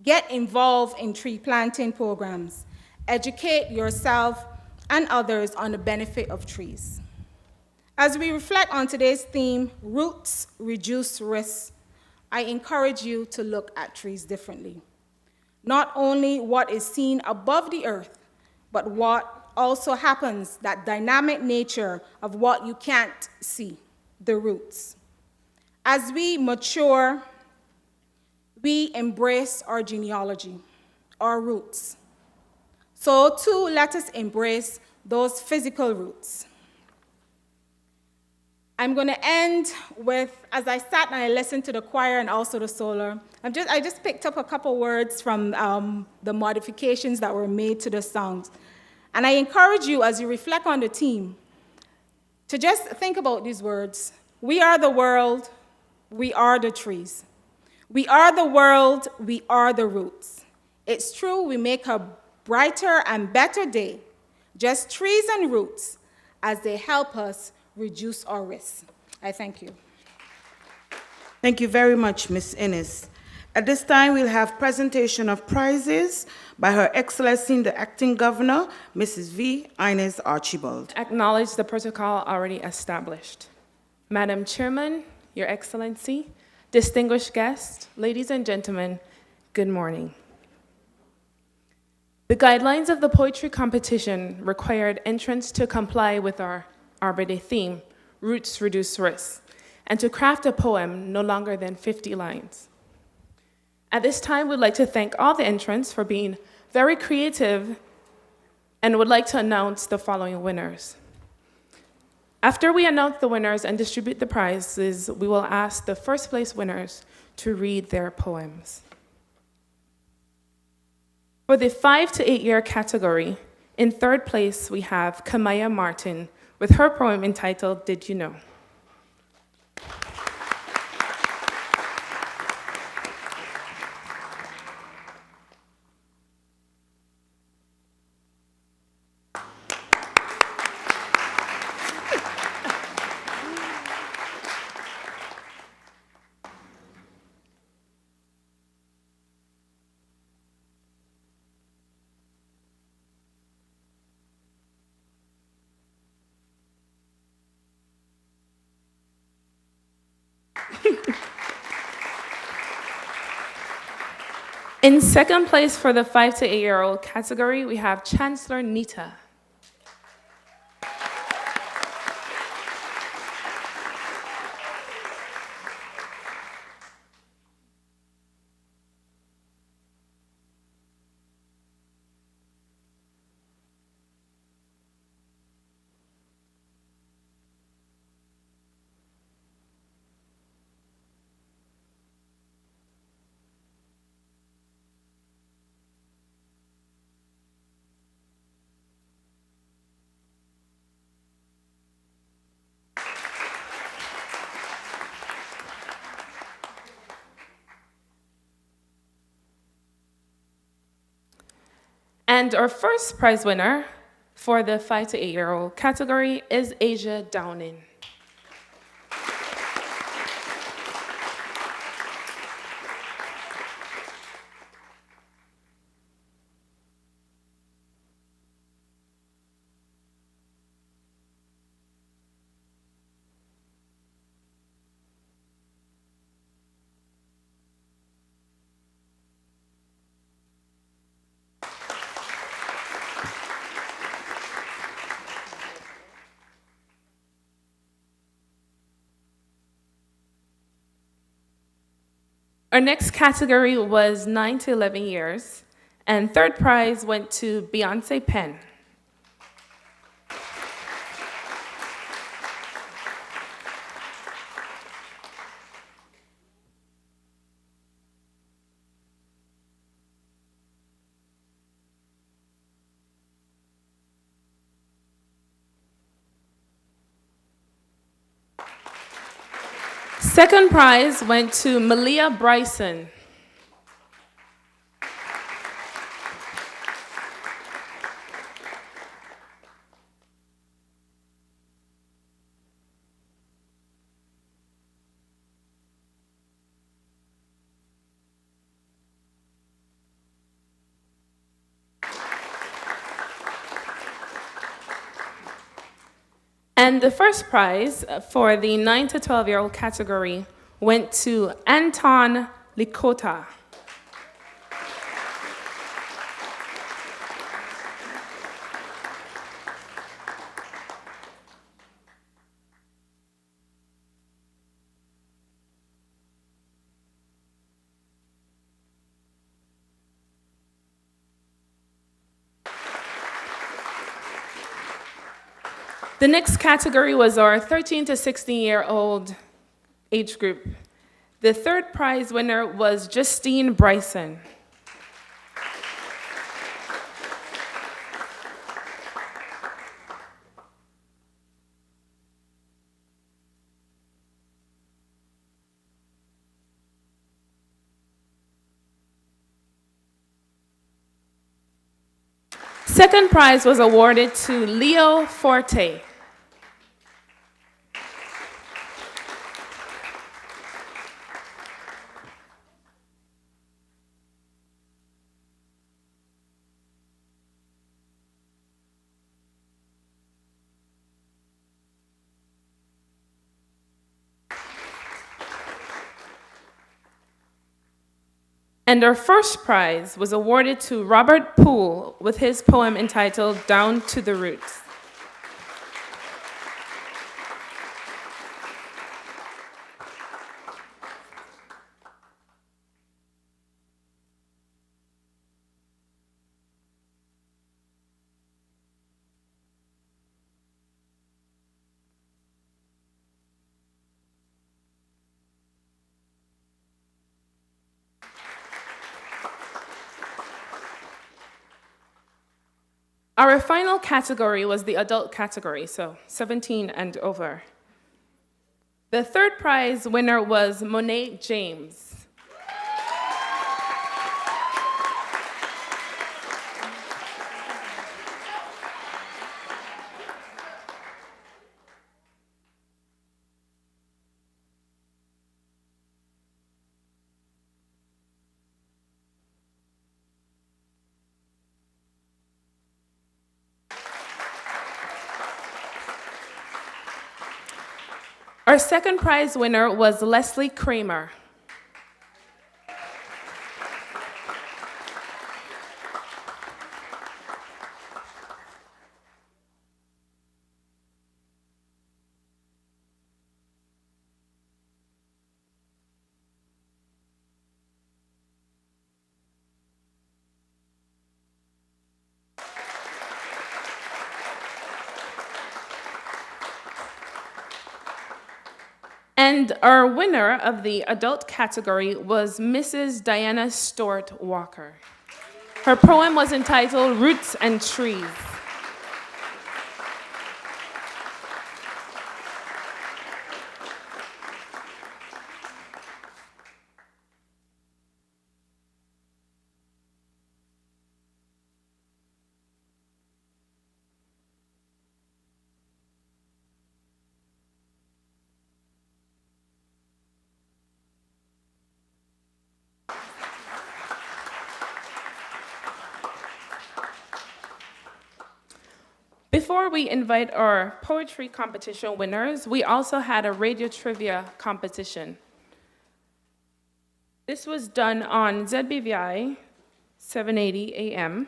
Get involved in tree planting programs. Educate yourself and others on the benefit of trees. As we reflect on today's theme, Roots Reduce Risks, I encourage you to look at trees differently. Not only what is seen above the earth, but what also happens, that dynamic nature of what you can't see, the roots. As we mature, we embrace our genealogy, our roots. So too, let us embrace those physical roots. I'm going to end with, as I sat and I listened to the choir and also the solo, I just picked up a couple words from the modifications that were made to the songs. And I encourage you, as you reflect on the theme, to just think about these words. We are the world, we are the trees. We are the world, we are the roots. It's true, we make a brighter and better day, just trees and roots, as they help us reduce our risks. I thank you. Thank you very much, Ms. Innes. At this time, we'll have presentation of prizes by Her Excellency, the Acting Governor, Mrs. V. Inez Archibald. Acknowledge the protocol already established. Madam Chairman, Your Excellency, distinguished guests, ladies and gentlemen, good morning. The guidelines of the poetry competition required entrants to comply with our Arbor Day theme, Roots Reduce Risks, and to craft a poem no longer than 50 lines. At this time, we'd like to thank all the entrants for being very creative and would like to announce the following winners. After we announce the winners and distribute the prizes, we will ask the first place winners to read their poems. For the 5 to 8 year category, in third place, we have Kamaya Martin with her poem entitled, Did You Know? In second place for the 5 to 8 year old category, we have Chancellor Nita. And our first prize winner for the 5 to 8-year-old category is Asia Downing. Our next category was 9 to 11 years, and third prize went to Beyonce Penn. Second prize went to Malia Bryson. And the first prize for the 9 to 12-year-old category went to Anton Likota. The next category was our 13 to 16-year-old age group. The third prize winner was Justine Bryson. Second prize was awarded to Leo Forte. And our first prize was awarded to Robert Poole with his poem entitled Down to the Roots. Our final category was the adult category, so 17 and over. The third prize winner was Monet James. Our second prize winner was Leslie Kramer. And our winner of the adult category was Mrs. Diana Stewart Walker. Her poem was entitled Roots and Trees. Before we invite our poetry competition winners, we also had a radio trivia competition. This was done on ZBVI 780 AM.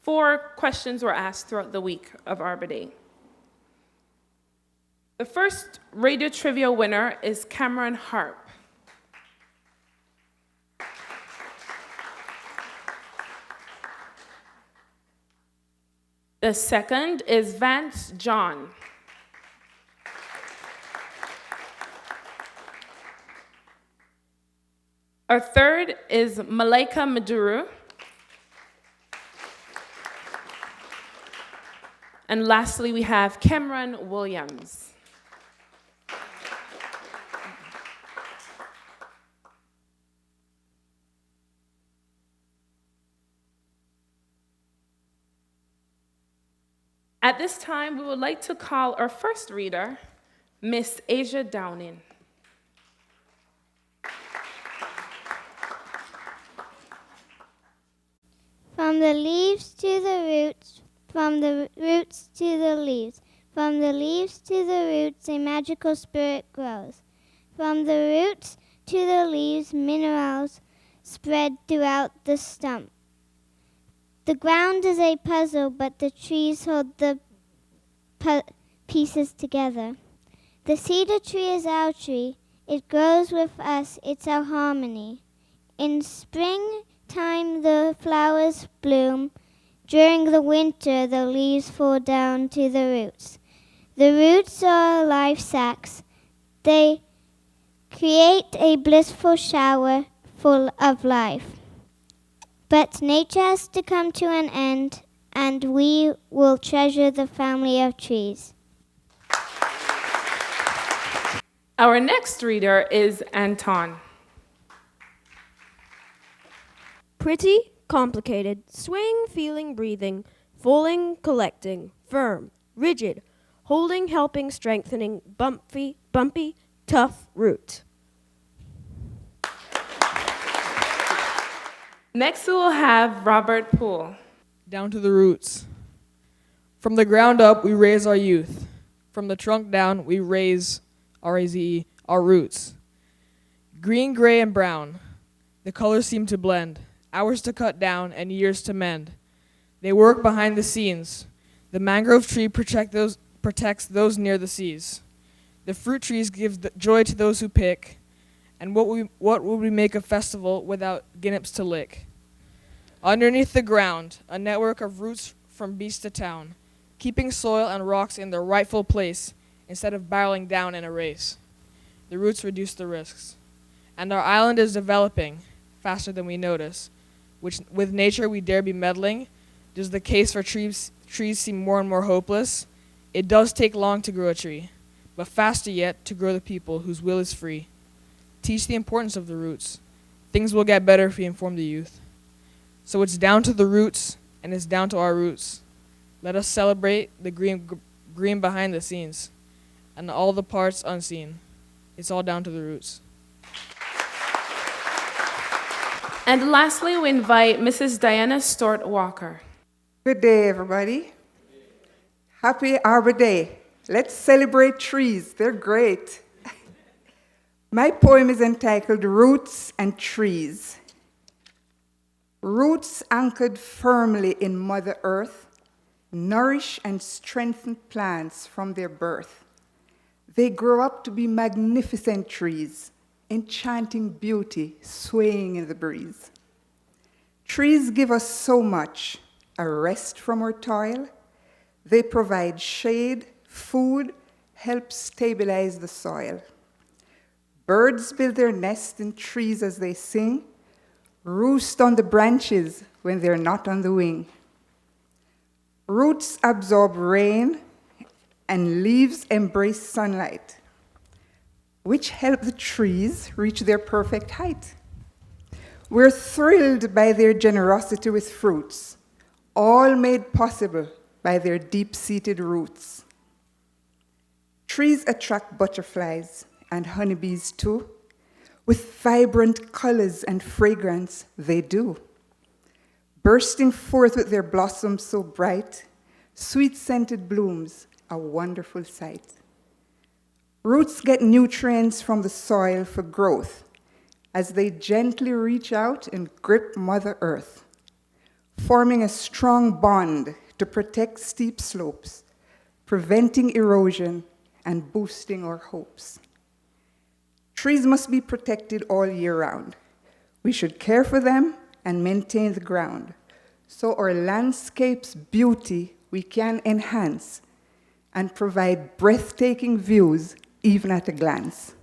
4 questions were asked throughout the week of Arbor Day. The first radio trivia winner is Cameron Harp. The second is Vance John. Our third is Malaika Maduru. And lastly, we have Cameron Williams. At this time, we would like to call our first reader, Miss Asia Downing. From the leaves to the roots, from the roots to the leaves, from the leaves to the roots, a magical spirit grows. From the roots to the leaves, minerals spread throughout the stump. The ground is a puzzle, but the trees hold the pieces together. The cedar tree is our tree. It grows with us. It's our harmony. In springtime, the flowers bloom. During the winter, the leaves fall down to the roots. The roots are life sacs. They create a blissful shower full of life. But nature has to come to an end, and we will treasure the family of trees. Our next reader is Anton. Pretty, complicated, swaying, feeling, breathing, falling, collecting, firm, rigid, holding, helping, strengthening, bumpy, tough root. Next, we will have Robert Poole. Down to the roots. From the ground up, we raise our youth. From the trunk down, we raise, R-A-Z-E, our roots. Green, gray, and brown. The colors seem to blend. Hours to cut down and years to mend. They work behind the scenes. The mangrove tree protects those near the seas. The fruit trees give joy to those who pick. And what would we make a festival without ginnips to lick? Underneath the ground, a network of roots from beach to town, keeping soil and rocks in their rightful place instead of barreling down in a race. The roots reduce the risks. And our island is developing faster than we notice, which with nature we dare be meddling. Does the case for trees seem more and more hopeless? It does take long to grow a tree, but faster yet to grow the people whose will is free. Teach the importance of the roots. Things will get better if we inform the youth. So it's down to the roots, and it's down to our roots. Let us celebrate the green behind the scenes, and all the parts unseen. It's all down to the roots. And lastly, we invite Mrs. Diana Stewart Walker. Good day, everybody. Happy Arbor Day. Let's celebrate trees. They're great. My poem is entitled Roots and Trees. Roots anchored firmly in Mother Earth nourish and strengthen plants from their birth. They grow up to be magnificent trees, enchanting beauty swaying in the breeze. Trees give us so much, a rest from our toil. They provide shade, food, help stabilize the soil. Birds build their nests in trees as they sing, roost on the branches when they're not on the wing. Roots absorb rain, and leaves embrace sunlight, which help the trees reach their perfect height. We're thrilled by their generosity with fruits, all made possible by their deep-seated roots. Trees attract butterflies and honeybees too. With vibrant colors and fragrance, they do. Bursting forth with their blossoms so bright, Sweet-scented blooms, a wonderful sight. Roots get nutrients from the soil for growth as they gently reach out and grip Mother Earth, forming a strong bond to protect steep slopes, preventing erosion, and boosting our hopes. Trees must be protected all year round. We should care for them and maintain the ground, so our landscape's beauty we can enhance and provide breathtaking views even at a glance.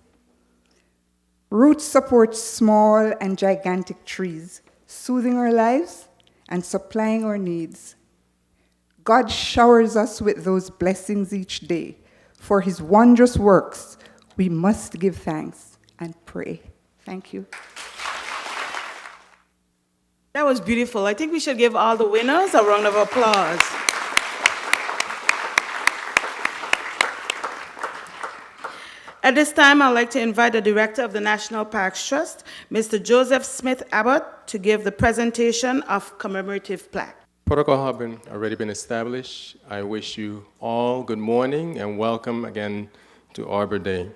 Roots support small and gigantic trees, soothing our lives and supplying our needs. God showers us with those blessings each day. For his wondrous works, we must give thanks and pray. Thank you. That was beautiful. I think we should give all the winners a round of applause. At this time, I'd like to invite the Director of the National Parks Trust, Mr. Joseph Smith Abbott, to give the presentation of commemorative plaque. Protocol have already been established. I wish you all good morning and welcome again to Arbour Day.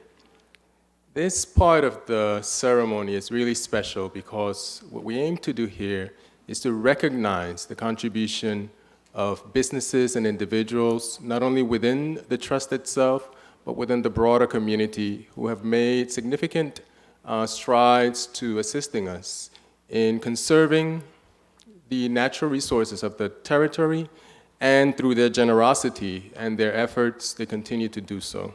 This part of the ceremony is really special because what we aim to do here is to recognize the contribution of businesses and individuals, not only within the trust itself, but within the broader community who have made significant strides to assisting us in conserving the natural resources of the territory, and through their generosity and their efforts, they continue to do so.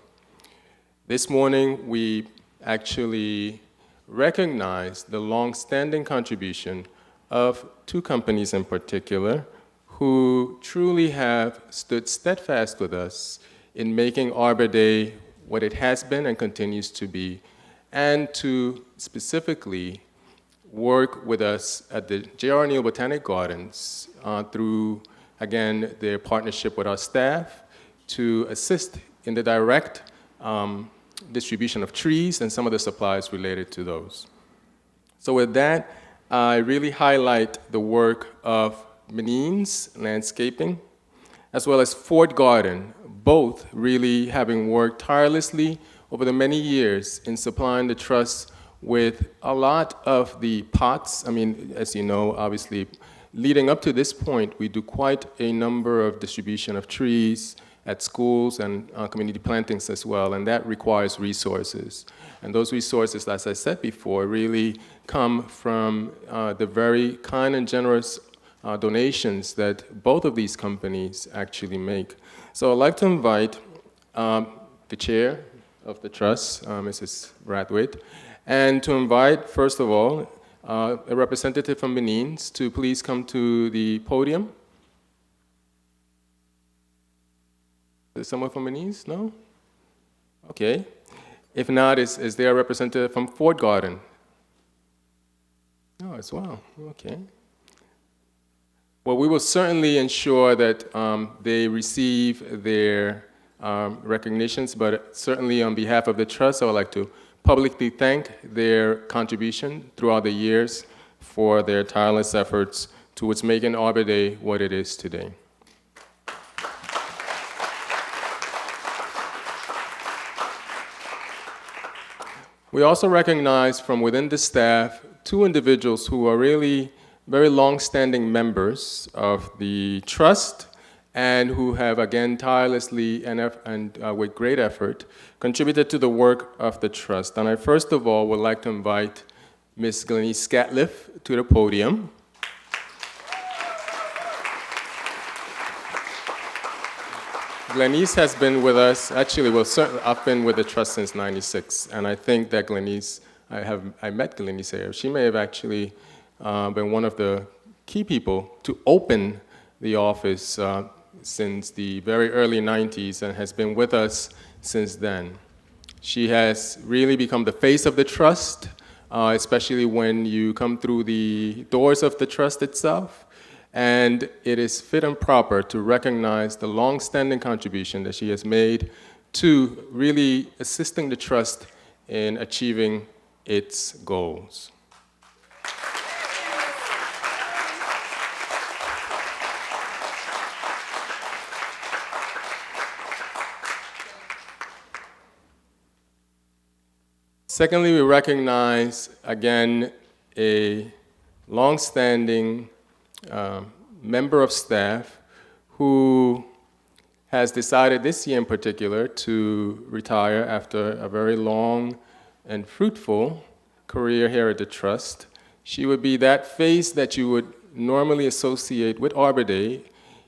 This morning, we actually recognize the long-standing contribution of two companies in particular who truly have stood steadfast with us in making Arbour Day what it has been and continues to be, and to specifically work with us at the J.R. Neal Botanic Gardens through, again, their partnership with our staff to assist in the direct distribution of trees and some of the supplies related to those. So with that, I really highlight the work of Menines Landscaping, as well as Ford Garden, both really having worked tirelessly over the many years in supplying the trust with a lot of the pots. I mean, as you know, obviously, leading up to this point, we do quite a number of distribution of trees at schools and community plantings as well, and that requires resources. And those resources, as I said before, really come from the very kind and generous donations that both of these companies actually make. So I'd like to invite the chair of the trust, Mrs. Brathwaite, and to invite, first of all, a representative from Menines to please come to the podium. Is someone from Menines? No? Okay. If not, is there a representative from Ford Garden? No, as well. Okay. Well, we will certainly ensure that they receive their recognitions, but certainly on behalf of the trust, I would like to publicly thank their contribution throughout the years for their tireless efforts towards making Arbour Day what it is today. We also recognize from within the staff two individuals who are really very long-standing members of the trust and who have, again, tirelessly and with great effort, contributed to the work of the trust. And I first of all would like to invite Ms. Glenise Scatliff to the podium. Glenise has been with us, actually, well, certainly I've been with the trust since '96, and I think that Glenise, I met Glenise here. She may have actually been one of the key people to open the office since the very early '90s and has been with us since then. She has really become the face of the trust, especially when you come through the doors of the trust itself. And it is fit and proper to recognize the long-standing contribution that she has made to really assisting the trust in achieving its goals. Secondly, we recognize, again, a long-standing member of staff who has decided this year in particular to retire after a very long and fruitful career here at the Trust. She would be that face that you would normally associate with Arbour Day,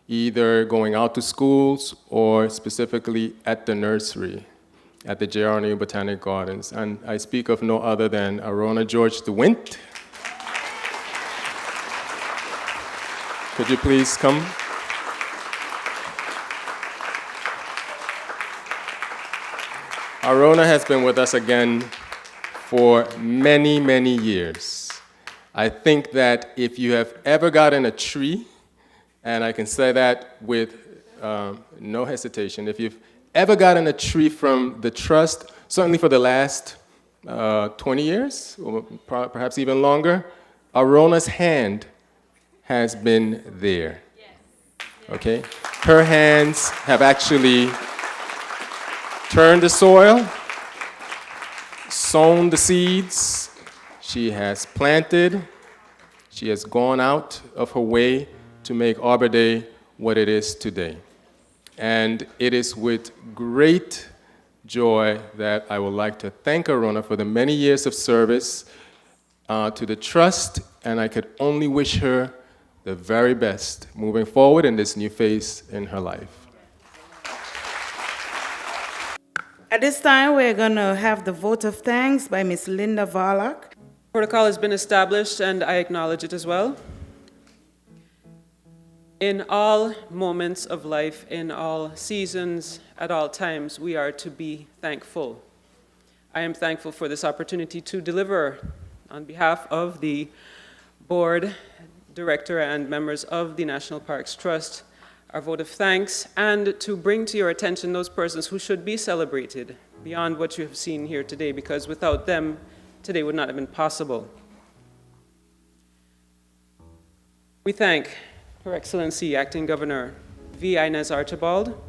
either going out to schools or specifically at the nursery at the JRNU Botanic Gardens. And I speak of no other than Arona George DeWint. Could you please come? Arona has been with us again for many, many years. I think that if you have ever gotten a tree, and I can say that with no hesitation, if you've ever gotten a tree from the Trust, certainly for the last 20 years, or perhaps even longer, Arona's hand has been there. Okay? Her hands have actually turned the soil, sown the seeds, she has planted, she has gone out of her way to make Arbour Day what it is today. And it is with great joy that I would like to thank Arona for the many years of service to the Trust, and I could only wish her the very best moving forward in this new phase in her life. At this time, we're going to have the vote of thanks by Ms. Linda Varlock. Protocol has been established, and I acknowledge it as well. In all moments of life, in all seasons, at all times, we are to be thankful. I am thankful for this opportunity to deliver on behalf of the board, director, and members of the National Parks Trust our vote of thanks, and to bring to your attention those persons who should be celebrated beyond what you have seen here today, because without them, today would not have been possible. We thank Her Excellency Acting Governor V. Inez Archibald,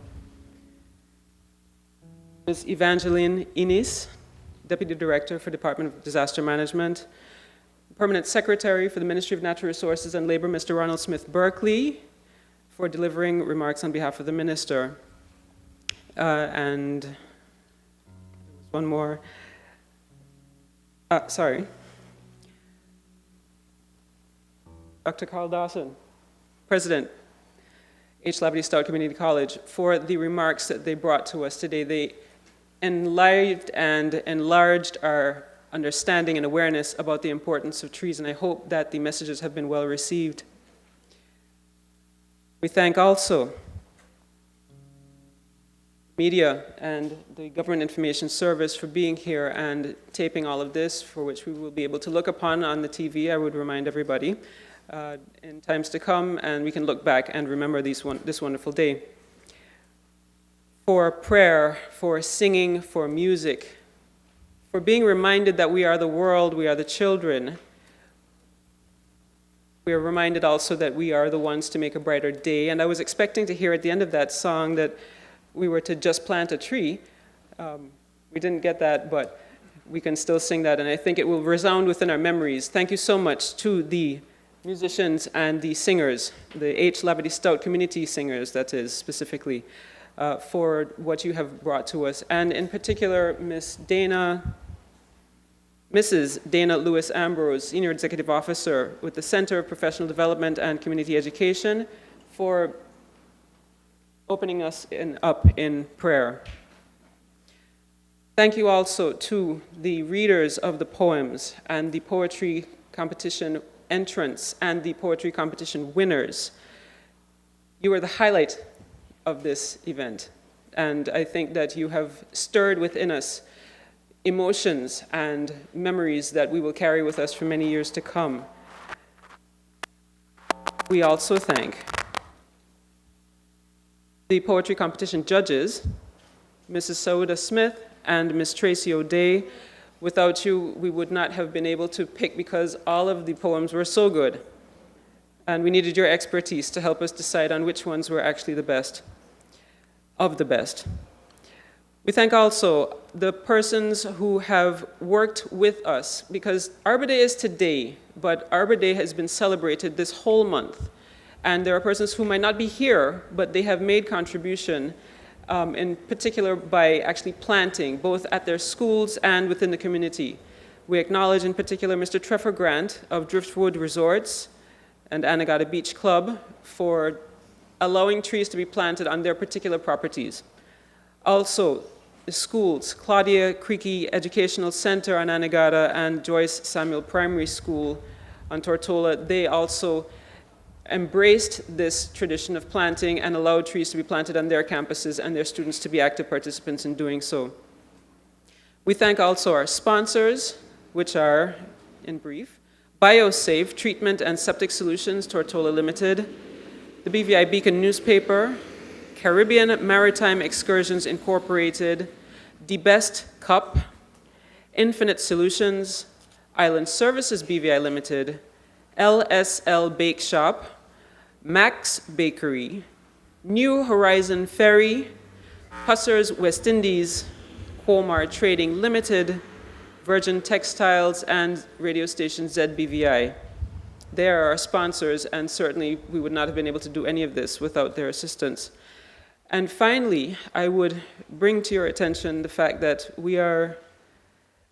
Ms. Evangeline Innes, Deputy Director for Department of Disaster Management, Permanent Secretary for the Ministry of Natural Resources and Labor, Mr. Ronald Smith Berkeley, for delivering remarks on behalf of the Minister. And one more. Sorry. Dr. Carl Dawson, President, H. Labadee Stout Community College, for the remarks that they brought to us today. They enlivened and enlarged our understanding and awareness about the importance of trees, and I hope that the messages have been well received. We thank also media and the Government Information Service for being here and taping all of this, for which we will be able to look upon on the TV, I would remind everybody, in times to come, and we can look back and remember this wonderful day. For prayer, for singing, for music, for being reminded that we are the world, we are the children. We are reminded also that we are the ones to make a brighter day. And I was expecting to hear at the end of that song that we were to just plant a tree. We didn't get that, but we can still sing that, and I think it will resound within our memories. Thank you so much to the musicians and the singers, the H. Labadee Stout community singers, that is, specifically, for what you have brought to us. And in particular, Mrs. Dana Lewis Ambrose, Senior Executive Officer with the Center of Professional Development and Community Education, for opening us up in prayer. Thank you also to the readers of the poems and the poetry competition entrants and the poetry competition winners. You are the highlight of this event, and I think that you have stirred within us emotions and memories that we will carry with us for many years to come. We also thank the poetry competition judges, Mrs. Sauda Smith and Ms. Tracy O'Day. Without you, we would not have been able to pick, because all of the poems were so good. And we needed your expertise to help us decide on which ones were actually the best of the best. We thank also the persons who have worked with us, because Arbor Day is today, but Arbor Day has been celebrated this whole month. And there are persons who might not be here, but they have made contribution, in particular by actually planting, both at their schools and within the community. We acknowledge in particular Mr. Trevor Grant of Driftwood Resorts and Anegada Beach Club for allowing trees to be planted on their particular properties. Also, the schools, Claudia Creaky Educational Center on Anegada and Joyce Samuel Primary School on Tortola, they also embraced this tradition of planting and allowed trees to be planted on their campuses and their students to be active participants in doing so. We thank also our sponsors, which are, in brief, BioSafe Treatment and Septic Solutions, Tortola Limited, the BVI Beacon newspaper, Caribbean Maritime Excursions Incorporated, The Best Cup, Infinite Solutions, Island Services BVI Limited, LSL Bake Shop, Max Bakery, New Horizon Ferry, Hussars West Indies, Comar Trading Limited, Virgin Textiles, and radio station ZBVI. They are our sponsors, and certainly we would not have been able to do any of this without their assistance. And finally, I would bring to your attention the fact that we are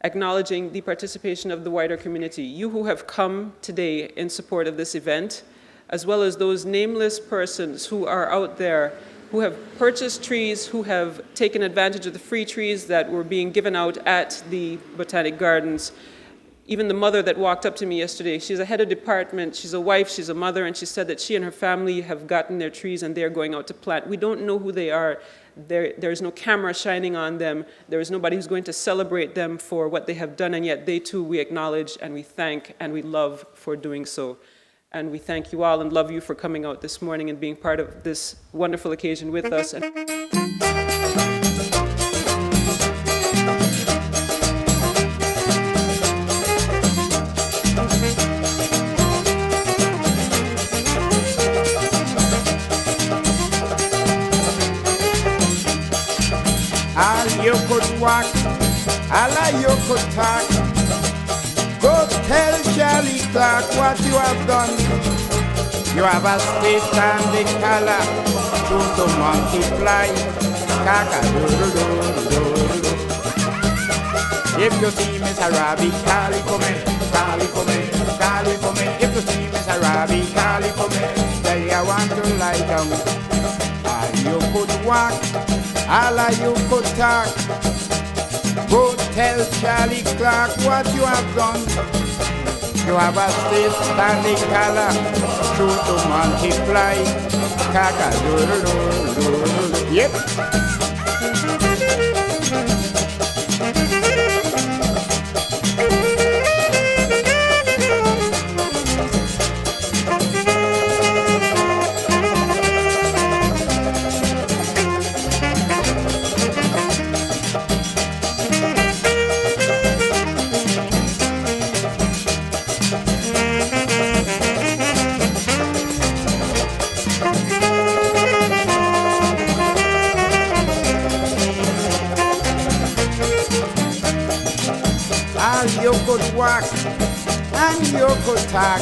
acknowledging the participation of the wider community, you who have come today in support of this event, as well as those nameless persons who are out there who have purchased trees, who have taken advantage of the free trees that were being given out at the Botanic Gardens. Even the mother that walked up to me yesterday, she's a head of department, she's a wife, she's a mother, and she said that she and her family have gotten their trees and they're going out to plant. We don't know who they are. There's no camera shining on them. There is nobody who's going to celebrate them for what they have done, and yet they too we acknowledge and we thank and we love for doing so. And we thank you all and love you for coming out this morning and being part of this wonderful occasion with us. All you could walk, all you could talk. Go tell Charlie Clark what you have done. You have a state standing color to multiply. Kaka-do-do-do-do-do-do. If you see Miss Arabi, Cali for me, Cali for me, Cali for me. If you see Miss Arabi, Cali for me, tell you I want to lie down. All you could walk, all you could talk. Go tell Charlie Clark what you have done. You have a state standing color, true to multiply. Kaka-do-do-do-do-do. Yep. You could walk and you could talk.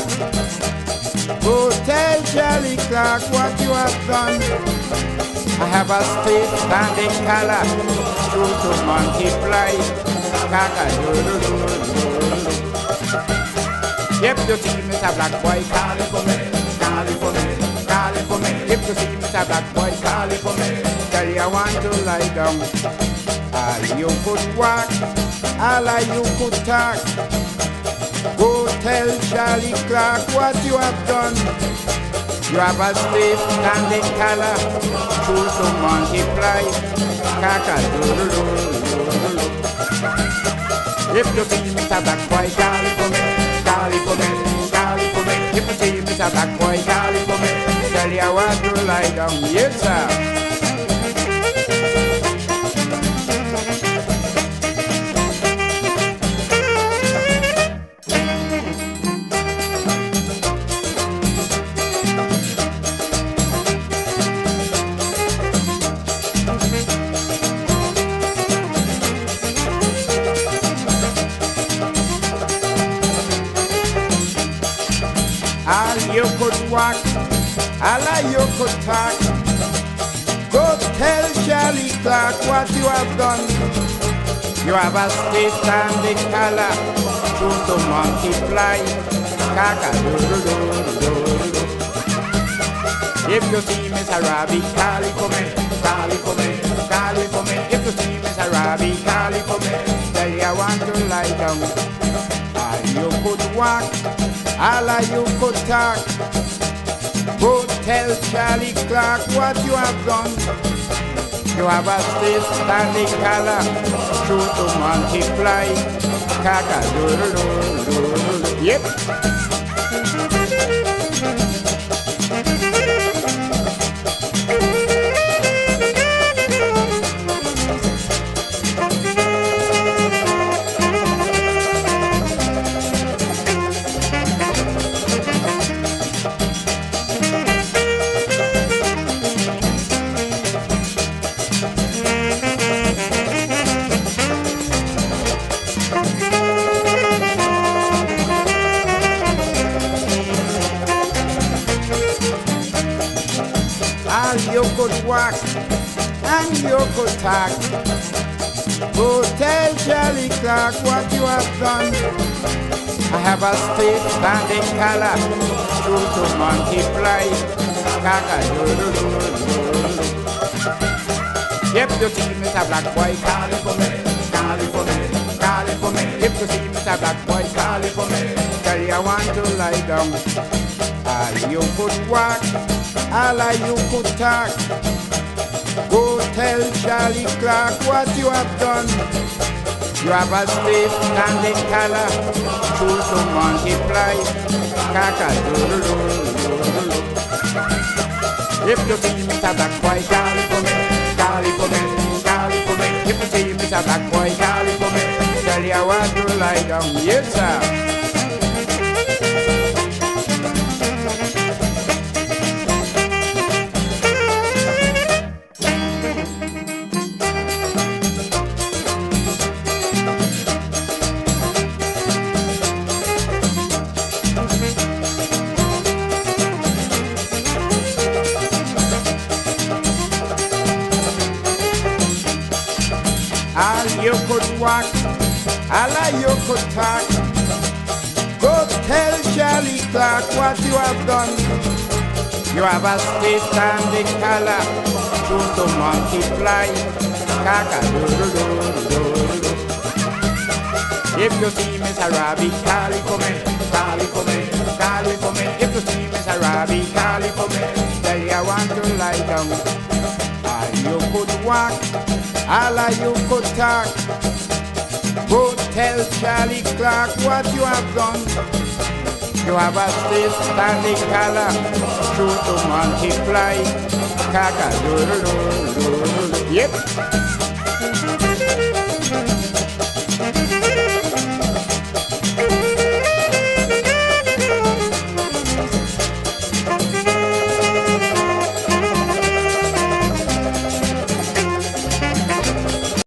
Go tell Charlie Clark what you have done. I have a state standing color, true to multiply. Kaka-do-do-do-do-do. If you see Mr. Black Boy, call it for me, call it for me, call it for me. If you see Mr. Black Boy, call it for me, tell you I want to lie down. You could walk, all you could talk. Go tell Charlie Clark what you have done. You have a state standing color, true to multiply. Kaka-do-do-do-do-do. If you see Mr. Black Boy, call it for me, call it for me, call it for me. If you see Mr. Black Boy, call it for me, tell you I want to lie down. Yes, sir. you could walk, Allah you could talk. Go tell Charlie Clark what you have done. You have a stay standing color, soon to multiply. Kaka-do-do-do-do-do-do. If you see Miss Arabi, call it for me, call it for me, call it for me. If you see Miss Arabi, call it for me. Tell you I want to lie down. All you could walk, all you could talk. Go tell Charlie Clark what you have done. You have a stay standing color, true to multiply. Kaka-do-do-do-do-do. Yep. You could walk and you could talk. Go tell Charlie Clark what you have done. I have a state standing color, true to multiply. Kaka-do-do-do-do-do. If you see Mr. Black Boy, call it for me, call it for me, call it for me. If you see Mr. Black Boy, call it for me. Tell you I want to lie down. All you could walk, all you could talk. Go tell Charlie Clark what you have done. You have a state standing color, true to multiply. Kaka-do-do-do-do-do. If you see Mr. Black Boy, call it for me, call it for me, call it for me. If you see Mr. Black Boy, call it for me. Tell you I want to lie down. Yes, sir. All you could walk, all you could talk. Go tell Charlie Clark what you have done. You have a stay standing color, true to multiply. Kaka-do-do-do-do-do-do. If you see Miss Arabi, call it for me, call it for me, call it for me. If you see Miss Arabi, call it for me. Tell you I want to lie down. All you could walk, all you could talk. Go tell Charlie Clark what you have done. You have a stay standing color, true to multiply. Kaka-do-do-do-do-do. Yep.